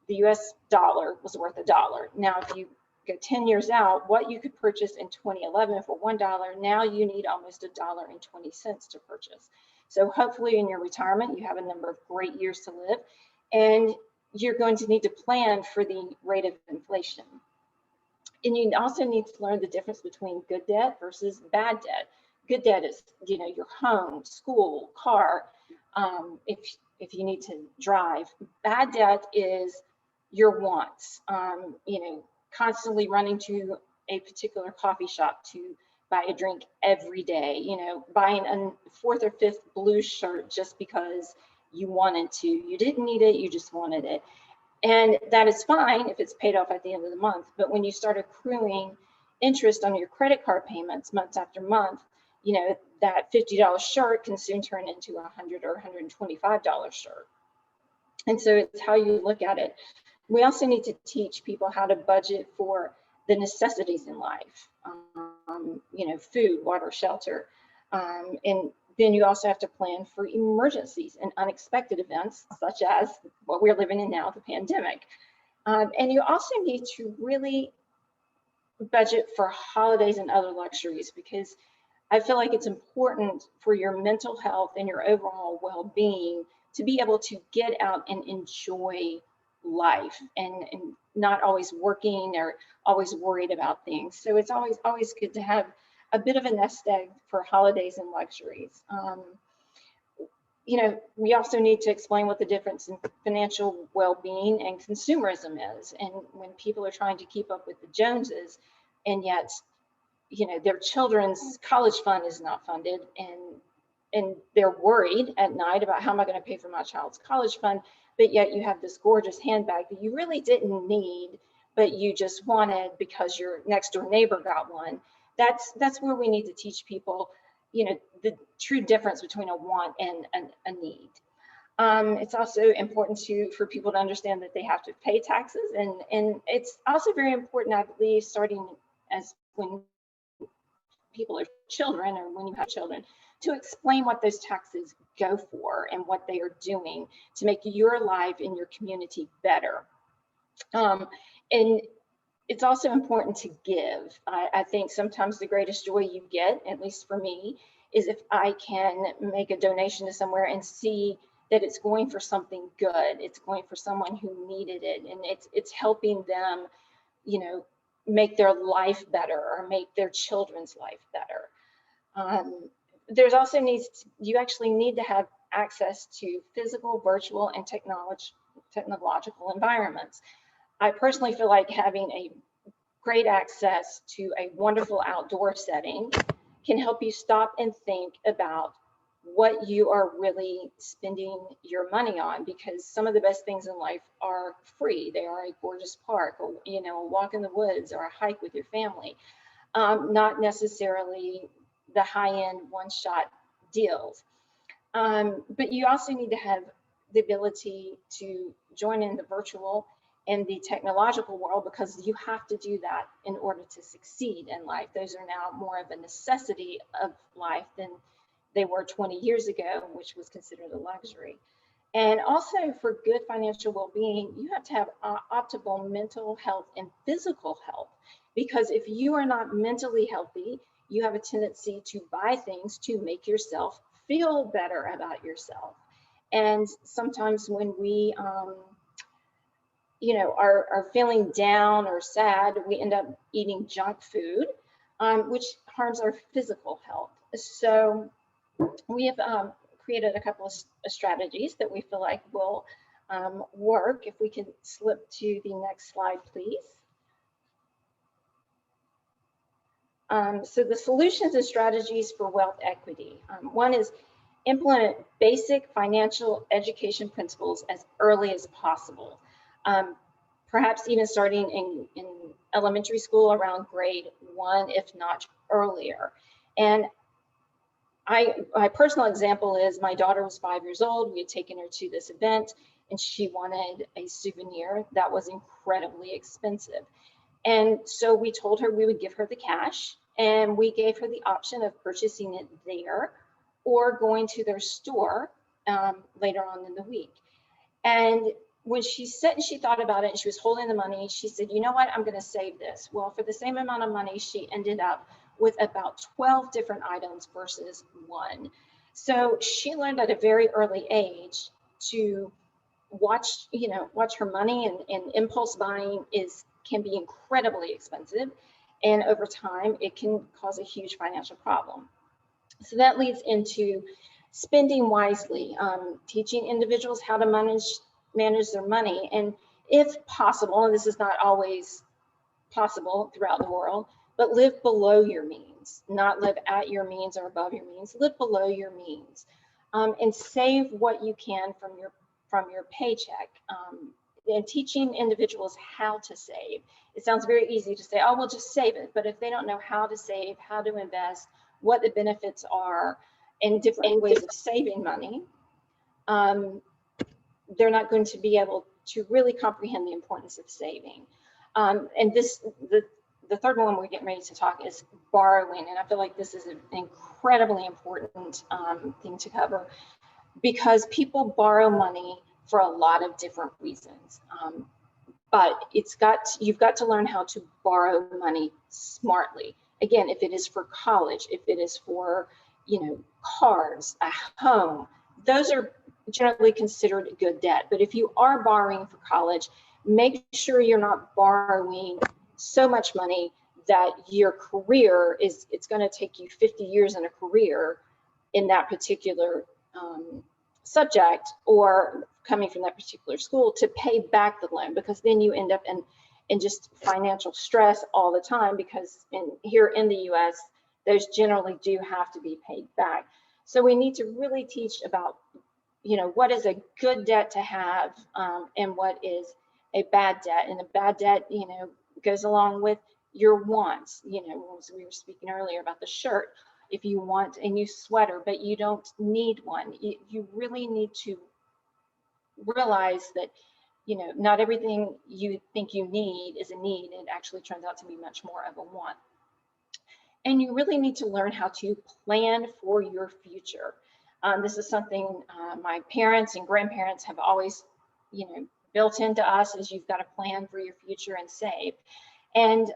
US dollar was worth $1. Now, if you go 10 years out, what you could purchase in 2011 for $1, now you need almost $1.20 to purchase. So hopefully in your retirement, you have a number of great years to live, and you're going to need to plan for the rate of inflation. And you also need to learn the difference between good debt versus bad debt. Good debt is, your home, school, car, if you need to drive. Bad debt is your wants, constantly running to a particular coffee shop to buy a drink every day, buying a 4th or 5th blue shirt just because you wanted to. You didn't need it, you just wanted it. And that is fine if it's paid off at the end of the month. But when you start accruing interest on your credit card payments month after month, that $50 shirt can soon turn into a $100 or $125 shirt. And so it's how you look at it. We also need to teach people how to budget for the necessities in life, food, water, shelter. And then you also have to plan for emergencies and unexpected events, such as what we're living in now, the pandemic. And you also need to really budget for holidays and other luxuries, because I feel like it's important for your mental health and your overall well-being to be able to get out and enjoy life and not always working or always worried about things. So it's always good to have a bit of a nest egg for holidays and luxuries. We also need to explain what the difference in financial well-being and consumerism is. And when people are trying to keep up with the Joneses, and yet, their children's college fund is not funded, and they're worried at night about, how am I going to pay for my child's college fund? But yet you have this gorgeous handbag that you really didn't need, but you just wanted because your next door neighbor got one. That's where we need to teach people, the true difference between a want and a need. It's also important for people to understand that they have to pay taxes, and it's also very important, I believe, starting as when people are children or when you have children, to explain what those taxes go for and what they are doing to make your life and your community better. And it's also important to give. I think sometimes the greatest joy you get, at least for me, is if I can make a donation to somewhere and see that it's going for something good. It's going for someone who needed it, and it's helping them, you know, make their life better or make their children's life better. There's also you actually need to have access to physical, virtual, and technological environments. I personally feel like having a great access to a wonderful outdoor setting can help you stop and think about what you are really spending your money on, because some of the best things in life are free. They are a gorgeous park, or, you know, a walk in the woods, or a hike with your family, not necessarily the high-end one-shot deals. But you also need to have the ability to join in the virtual and the technological world, because you have to do that in order to succeed in life. Those are now more of a necessity of life than they were 20 years ago, which was considered a luxury. And also, for good financial well-being, you have to have optimal mental health and physical health, because if you are not mentally healthy, you have a tendency to buy things to make yourself feel better about yourself. And sometimes when we you know, are feeling down or sad, we end up eating junk food, which harms our physical health. So we have created a couple of strategies that we feel like will work. If we can slip to the next slide, please. So the solutions and strategies for wealth equity. One is implement basic financial education principles as early as possible. Perhaps even starting in elementary school around grade 1, if not earlier. And my personal example is my daughter was 5 years old. We had taken her to this event and she wanted a souvenir that was incredibly expensive. And so we told her we would give her the cash, and we gave her the option of purchasing it there or going to their store later on in the week. And when she said, and she thought about it and she was holding the money, she said, you know what, I'm going to save this. Well, for the same amount of money, she ended up with about 12 different items versus 1. So she learned at a very early age to watch her money, and impulse buying can be incredibly expensive. And over time, it can cause a huge financial problem. So that leads into spending wisely, teaching individuals how to manage their money. And if possible, and this is not always possible throughout the world, but live below your means, not live at your means or above your means, live below your means, and save what you can from your paycheck. And teaching individuals how to save. It sounds very easy to say, oh, we'll just save it. But if they don't know how to save, how to invest, what the benefits are, and different ways of saving money, they're not going to be able to really comprehend the importance of saving. And the third one we're getting ready to talk is borrowing. And I feel like this is an incredibly important thing to cover, because people borrow money for a lot of different reasons. But you've got to learn how to borrow money smartly. Again, if it is for college, if it is for, cars, a home, those are generally considered good debt. But if you are borrowing for college, make sure you're not borrowing so much money that your career it's going to take you 50 years in a career in that particular subject, or coming from that particular school, to pay back the loan, because then you end up in just financial stress all the time, because here in the US, those generally do have to be paid back. So we need to really teach about, what is a good debt to have, and what is a bad debt. And a bad debt, goes along with your wants. As we were speaking earlier about the shirt. If you want a new sweater, but you don't need one, you really need to realize that, you know, not everything you think you need is a need. It actually turns out to be much more of a want. And you really need to learn how to plan for your future. This is something my parents and grandparents have always, you know, built into us, is you've got to plan for your future and save. And,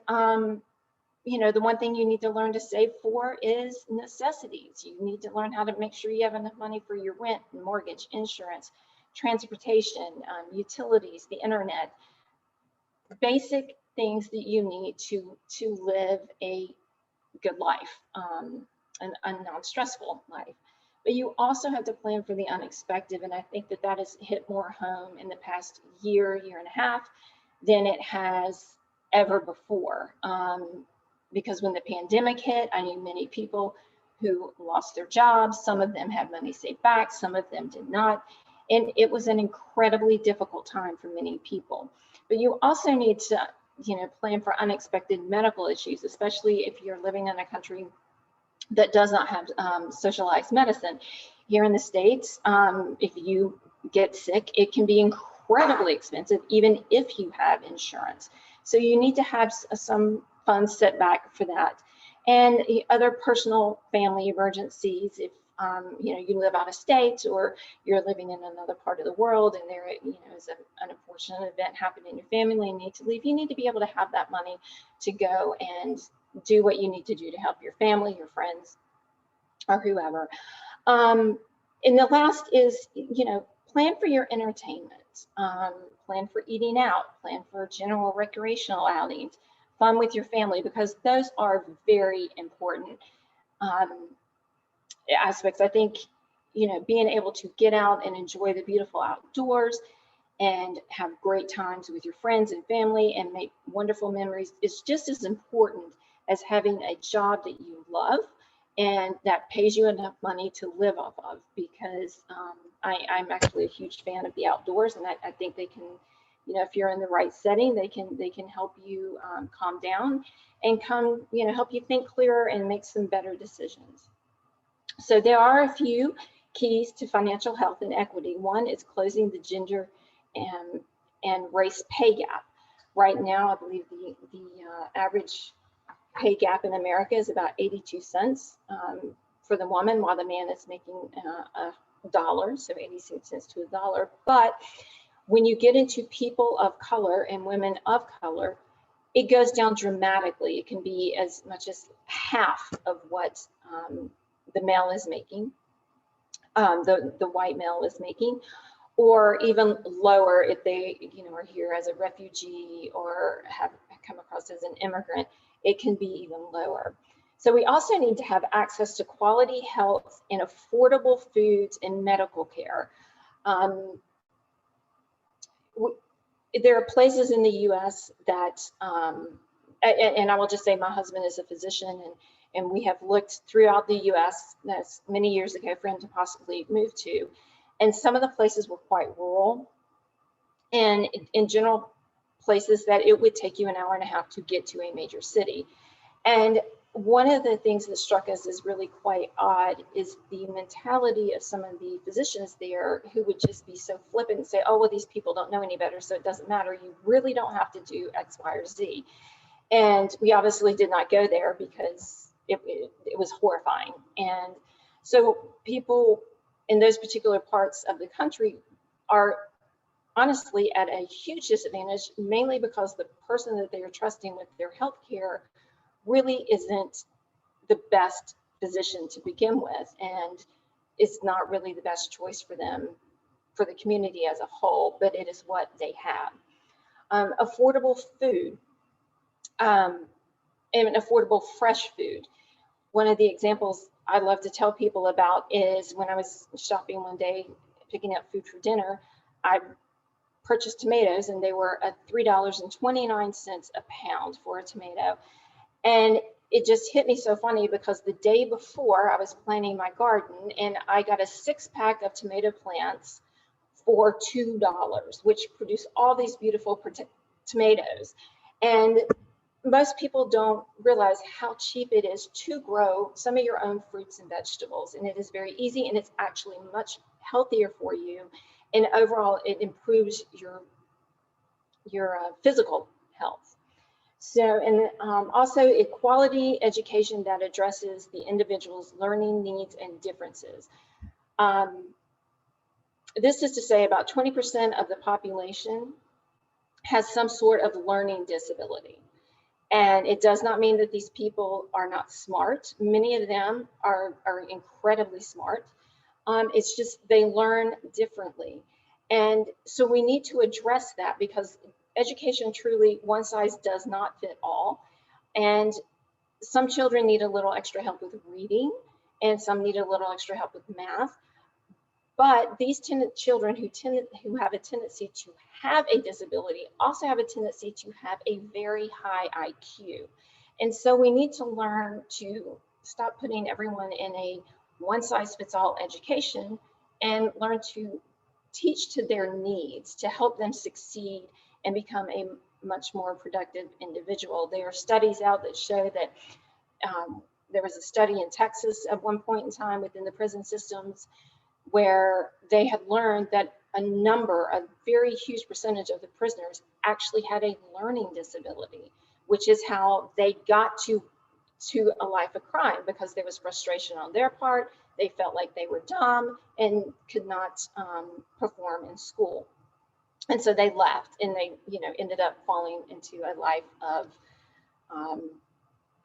you know, the one thing you need to learn to save for is necessities. You need to learn how to make sure you have enough money for your rent, mortgage, insurance, transportation, utilities, the internet, basic things that you need to live a good life, a non-stressful life. But you also have to plan for the unexpected, and I think that that has hit more home in the past year, year and a half than it has ever before. Because when the pandemic hit, I knew many people who lost their jobs. Some of them had money saved back, some of them did not. And it was an incredibly difficult time for many people. But you also need to, you know, plan for unexpected medical issues, especially if you're living in a country that does not have socialized medicine. Here in the States, if you get sick, it can be incredibly expensive, even if you have insurance. So you need to have some funds set back for that. And other personal family emergencies, if you know, you live out of state or you're living in another part of the world and there, you know, is an unfortunate event happening in your family and you need to leave, you need to be able to have that money to go and do what you need to do to help your family, your friends, or whoever. And the last is, you know, plan for your entertainment, plan for eating out, plan for general recreational outings, fun with your family, because those are very important aspects. I think, you know, being able to get out and enjoy the beautiful outdoors and have great times with your friends and family and make wonderful memories is just as important as having a job that you love and that pays you enough money to live off of, because I'm actually a huge fan of the outdoors, and I think they can, you know, if you're in the right setting, they can help you calm down and you know, help you think clearer and make some better decisions. So there are a few keys to financial health and equity. One is closing the gender and race pay gap. Right now, I believe the average pay gap in America is about 82 cents for the woman, while the man is making $1, so 86 cents to $1. But when you get into people of color and women of color, it goes down dramatically. It can be as much as half of what the male is making, the white male is making, or even lower if they, you know, are here as a refugee or have come across as an immigrant. It can be even lower. So we also need to have access to quality health and affordable foods and medical care. There are places in the US that, and I will just say my husband is a physician, and we have looked throughout the US, that's many years ago, for him to possibly move to. And some of the places were quite rural, and in general places that it would take you an hour and a half to get to a major city. And one of the things that struck us as really quite odd is the mentality of some of the physicians there, who would just be so flippant and say, oh, well, these people don't know any better, so it doesn't matter. You really don't have to do X, Y, or Z. And we obviously did not go there because it was horrifying. And so people in those particular parts of the country are honestly at a huge disadvantage, mainly because the person that they are trusting with their health care really isn't the best physician to begin with, and it's not really the best choice for them, for the community as a whole, but it is what they have. Affordable food and affordable fresh food. One of the examples I love to tell people about is when I was shopping one day, picking up food for dinner, I purchased tomatoes, and they were at $3.29 a pound for a tomato. And it just hit me so funny because the day before I was planting my garden, and I got a 6-pack of tomato plants for $2, which produce all these beautiful tomatoes. And most people don't realize how cheap it is to grow some of your own fruits and vegetables. And it is very easy, and it's actually much healthier for you. and overall it improves your physical health. So, and also equality education that addresses the individual's learning needs and differences. This is to say about 20% of the population has some sort of learning disability. And it does not mean that these people are not smart. Many of them are incredibly smart. It's just they learn differently. And so we need to address that, because education truly, one size does not fit all. And some children need a little extra help with reading, and some need a little extra help with math. But these children who have a tendency to have a disability also have a tendency to have a very high IQ. And so we need to learn to stop putting everyone in a one-size-fits-all education and learn to teach to their needs to help them succeed and become a much more productive individual. There are studies out that show that there was a study in Texas at one point in time within the prison systems where they had learned that a very huge percentage of the prisoners actually had a learning disability, which is how they got to a life of crime, because there was frustration on their part. They felt like they were dumb and could not perform in school. And so they left, and they ended up falling into a life of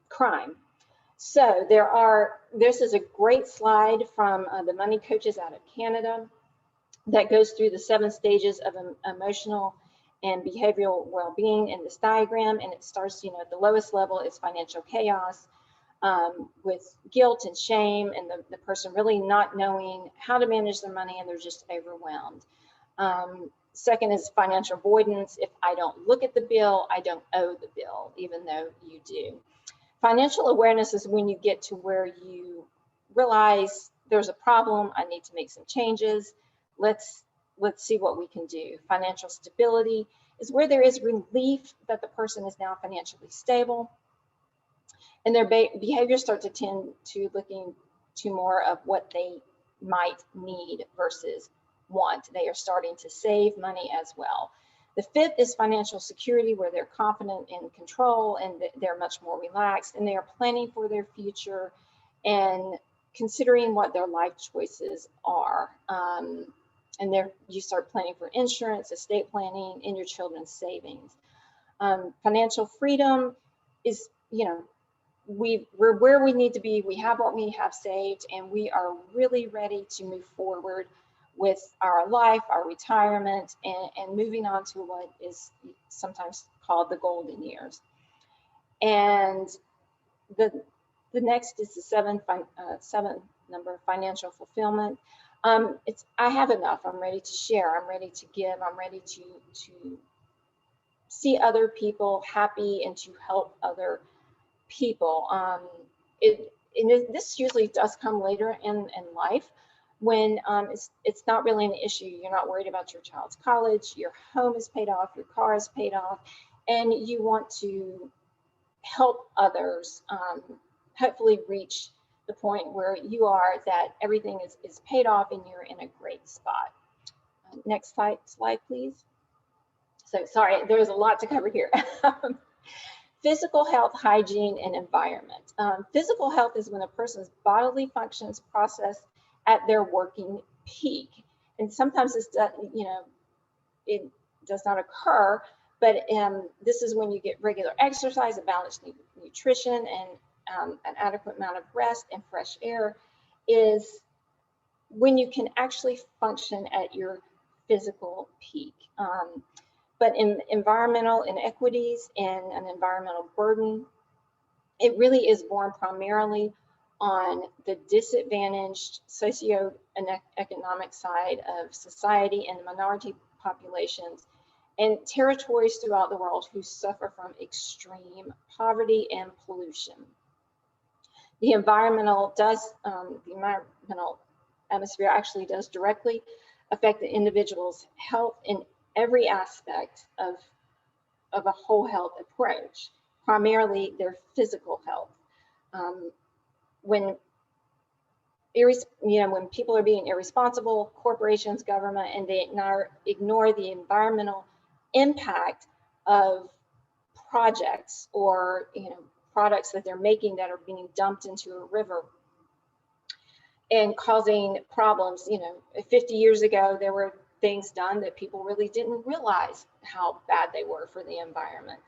crime. So this is a great slide from the money coaches out of Canada that goes through the 7 stages of emotional and behavioral well-being in this diagram. And it starts, at the lowest level is financial chaos, with guilt and shame, and the person really not knowing how to manage their money, and they're just overwhelmed. Second is financial avoidance. If I don't look at the bill, I don't owe the bill, even though you do. Financial awareness is when you get to where you realize there's a problem, I need to make some changes. Let's see what we can do. Financial stability is where there is relief that the person is now financially stable, and their behaviors start to tend to looking to more of what they might need versus want. They are starting to save money as well. The 5th is financial security, where they're confident in control and they're much more relaxed, and they are planning for their future and considering what their life choices are. And you start planning for insurance, estate planning, and your children's savings. Financial freedom is, we're where we need to be. We have what we have saved, and we are really ready to move forward with our life, our retirement, and moving on to what is sometimes called the golden years. And the next is the 7th number, financial fulfillment. I have enough. I'm ready to share. I'm ready to give. I'm ready to see other people happy and to help other people. This usually does come later in life, when it's not really an issue. You're not worried about your child's college, your home is paid off, your car is paid off, and you want to help others hopefully reach the point where you are, that everything is paid off and you're in a great spot. Next slide, please. So sorry, there's a lot to cover here. Physical health, hygiene, and environment. Physical health is when a person's bodily functions process at their working peak. And sometimes it does not occur, but this is when you get regular exercise, a balanced nutrition, and an adequate amount of rest and fresh air is when you can actually function at your physical peak. But in environmental inequities and an environmental burden, it really is born primarily on the disadvantaged socioeconomic side of society and minority populations and territories throughout the world who suffer from extreme poverty and pollution. The environmental atmosphere actually does directly affect the individual's health in every aspect of a whole health approach, primarily their physical health. When when people are being irresponsible, corporations, government, and they ignore the environmental impact of projects or products that they're making that are being dumped into a river and causing problems. 50 years ago, there were things done that people really didn't realize how bad they were for the environment.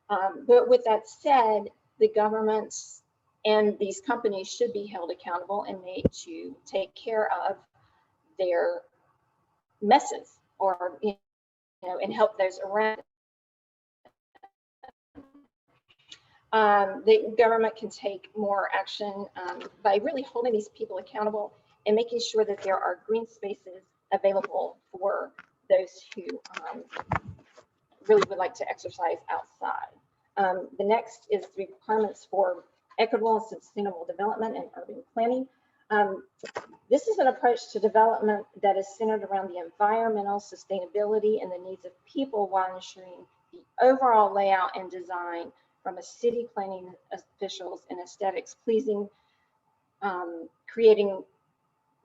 But with that said, the governments and these companies should be held accountable and made to take care of their messes, or and help those around. The government can take more action by really holding these people accountable and making sure that there are green spaces available for those who really would like to exercise outside. The next is the requirements for equitable and sustainable development and urban planning. This is an approach to development that is centered around the environmental sustainability and the needs of people while ensuring the overall layout and design from a city planning officials and aesthetics pleasing, creating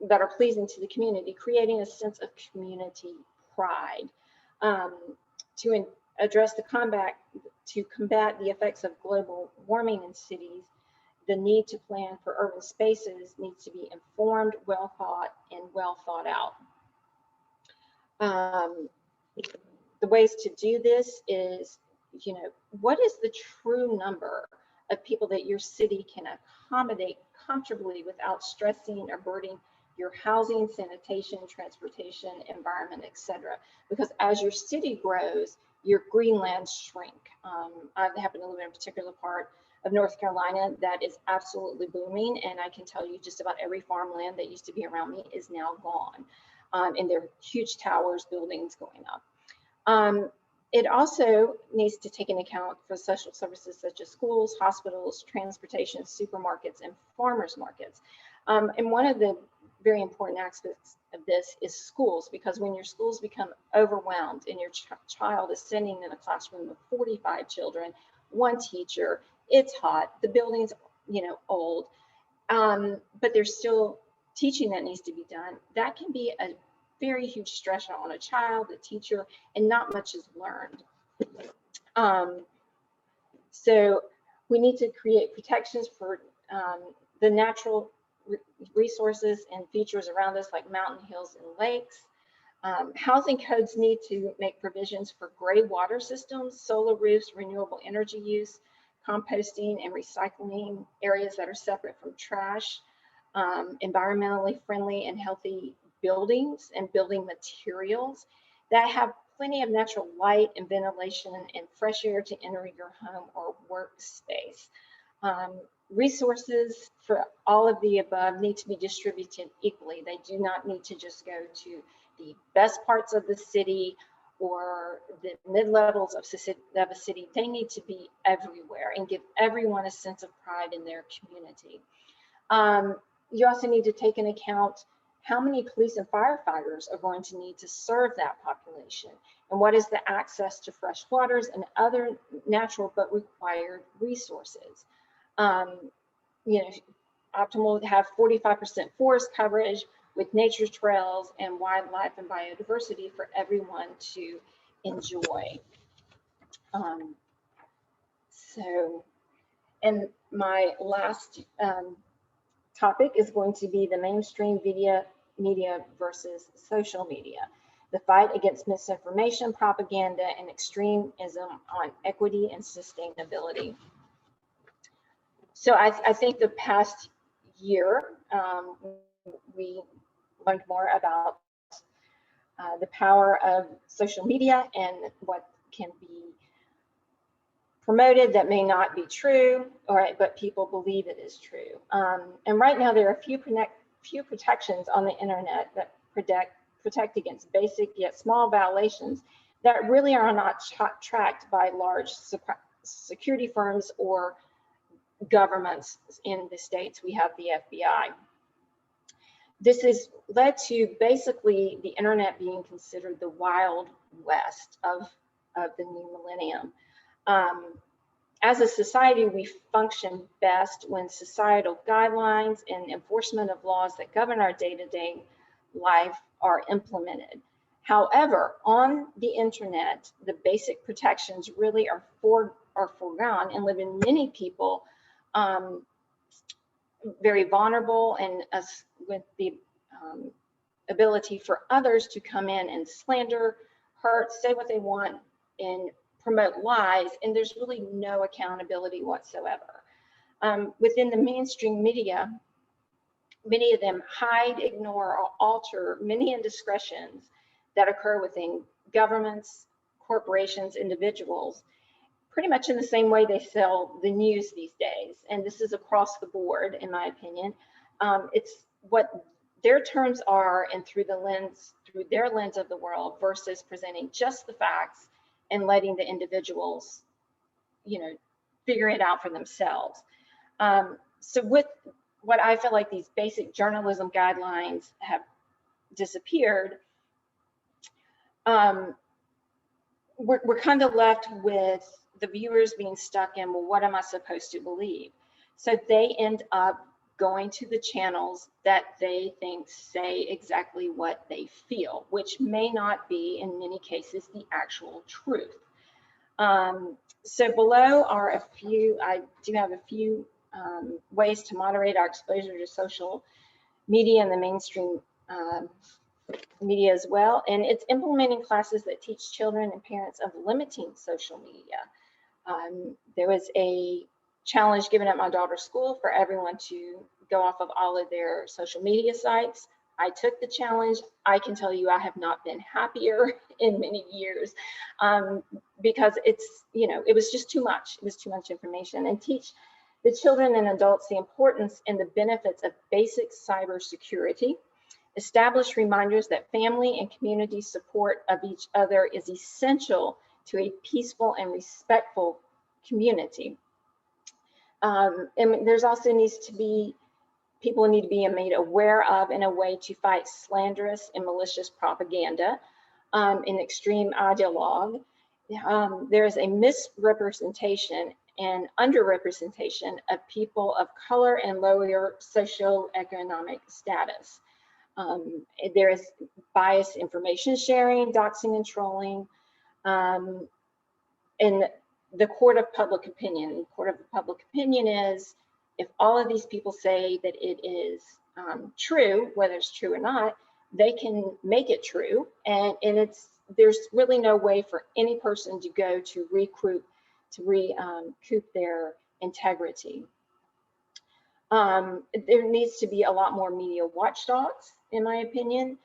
that are pleasing to the community, creating a sense of community pride. To address to combat the effects of global warming in cities, the need to plan for urban spaces needs to be informed, well thought out. The ways to do this is, what is the true number of people that your city can accommodate comfortably without stressing or burdening your housing, sanitation, transportation, environment, etc. Because as your city grows, your green lands shrink. I happen to live in a particular part of North Carolina that is absolutely booming, and I can tell you just about every farmland that used to be around me is now gone, and there are huge towers, buildings going up. It also needs to take into account for social services such as schools, hospitals, transportation, supermarkets, and farmers markets. And one of the very important aspects of this is schools, because when your schools become overwhelmed and your child is sitting in a classroom of 45 children, one teacher, it's hot, the building's old, but there's still teaching that needs to be done. That can be a very huge stress on a child, the teacher, and not much is learned. So we need to create protections for the natural resources and features around us, like mountain, hills, and lakes. Housing codes need to make provisions for gray water systems, solar roofs, renewable energy use, composting and recycling areas that are separate from trash, environmentally friendly and healthy buildings and building materials that have plenty of natural light and ventilation and fresh air to enter your home or workspace. Resources for all of the above need to be distributed equally. They do not need to just go to the best parts of the city or the mid-levels of a city. They need to be everywhere and give everyone a sense of pride in their community. You also need to take into account how many police and firefighters are going to need to serve that population, and what is the access to fresh waters and other natural but required resources. Optimal to have 45% forest coverage with nature trails and wildlife and biodiversity for everyone to enjoy. And my last topic is going to be the mainstream media versus social media, the fight against misinformation, propaganda, and extremism on equity and sustainability. So I think the past year, we learned more about the power of social media and what can be promoted that may not be true, but people believe it is true. And right now there are few protections on the internet that protect against basic yet small violations that really are not tracked by large security firms or governments. In the States, we have the FBI. This has led to basically the internet being considered the Wild West of the new millennium. as a society, we function best when societal guidelines and enforcement of laws that govern our day-to-day life are implemented. However, on the internet, the basic protections really are foregone and leaving many people very vulnerable, and us with the ability for others to come in and slander, hurt, say what they want, and promote lies, and there's really no accountability whatsoever. Within the mainstream media, many of them hide, ignore, or alter many indiscretions that occur within governments, corporations, individuals, pretty much in the same way they sell the news these days. And this is across the board, in my opinion. It's what their terms are, and through their lens of the world, versus presenting just the facts and letting the individuals, figure it out for themselves. So with what I feel like these basic journalism guidelines have disappeared, we're kind of left with the viewers being stuck in, well, what am I supposed to believe? So they end up going to the channels that they think say exactly what they feel, which may not be, in many cases, the actual truth. So below are I do have a few ways to moderate our exposure to social media and the mainstream media as well. And it's implementing classes that teach children and parents of limiting social media. There was a challenge given at my daughter's school for everyone to go off of all of their social media sites. I took the challenge. I can tell you I have not been happier in many years, because it's, it was just too much. It was too much information. And teach the children and adults the importance and the benefits of basic cybersecurity. Establish reminders that family and community support of each other is essential to a peaceful and respectful community. And there's also people need to be made aware of in a way to fight slanderous and malicious propaganda and extreme ideologue. There is a misrepresentation and underrepresentation of people of color and lower socioeconomic status. There is biased information sharing, doxing, and trolling, and the court of public opinion. The court of public opinion is, if all of these people say that it is true, whether it's true or not, they can make it true, and there's really no way for any person to go to recoup their integrity. There needs to be a lot more media watchdogs, in my opinion,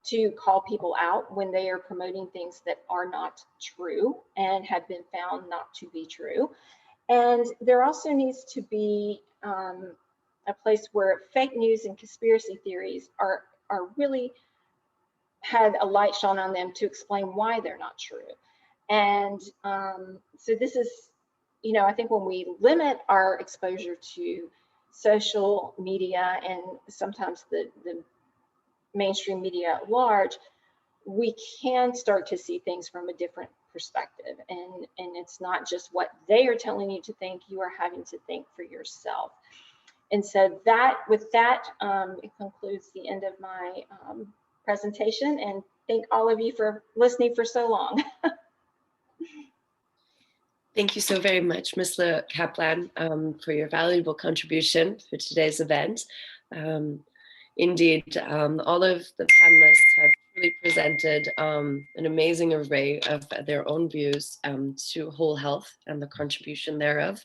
to call people out when they are promoting things that are not true and have been found not to be true. And there also needs to be a place where fake news and conspiracy theories are really had a light shone on them to explain why they're not true. And so this is, I think when we limit our exposure to social media and sometimes the mainstream media at large, we can start to see things from a different perspective. And it's not just what they are telling you to think, you are having to think for yourself. And so with that, it concludes the end of my presentation, and thank all of you for listening for so long. Thank you so very much, Ms. Kaplan, for your valuable contribution for today's event. Indeed, all of the panelists have really presented an amazing array of their own views to whole health and the contribution thereof,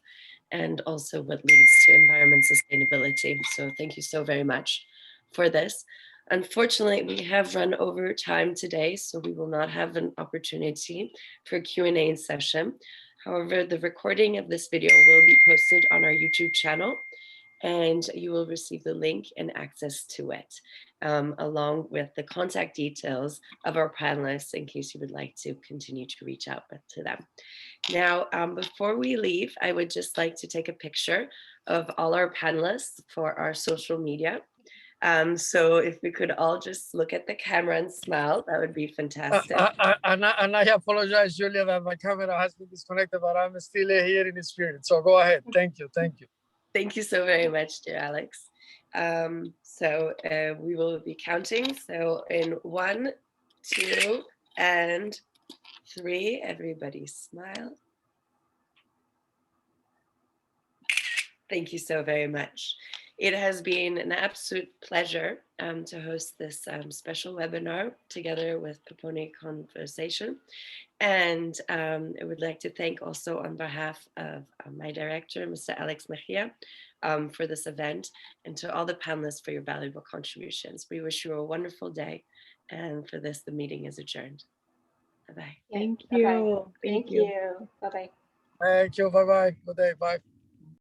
and also what leads to environment sustainability. So thank you so very much for this. Unfortunately, we have run over time today, so we will not have an opportunity for a Q&A session. However, the recording of this video will be posted on our YouTube channel, and you will receive the link and access to it, along with the contact details of our panelists in case you would like to continue to reach out to them. Now, before we leave, I would just like to take a picture of all our panelists for our social media. So if we could all just look at the camera and smile, that would be fantastic. And I apologize, Julia, that my camera has been disconnected, but I'm still here in the spirit. So go ahead. Thank you. Thank you. Thank you so very much, dear Alex. We will be counting. So in 1, 2, and 3, everybody smile. Thank you so very much. It has been an absolute pleasure to host this special webinar together with PEPONI Conversation. And I would like to thank also on behalf of my director, Mr. Alex Mejia, for this event, and to all the panelists for your valuable contributions. We wish you a wonderful day. And for this, the meeting is adjourned. Bye-bye. Thank Bye-bye. you. Thank you. Bye-bye. Thank you. Bye-bye. Good day. Bye.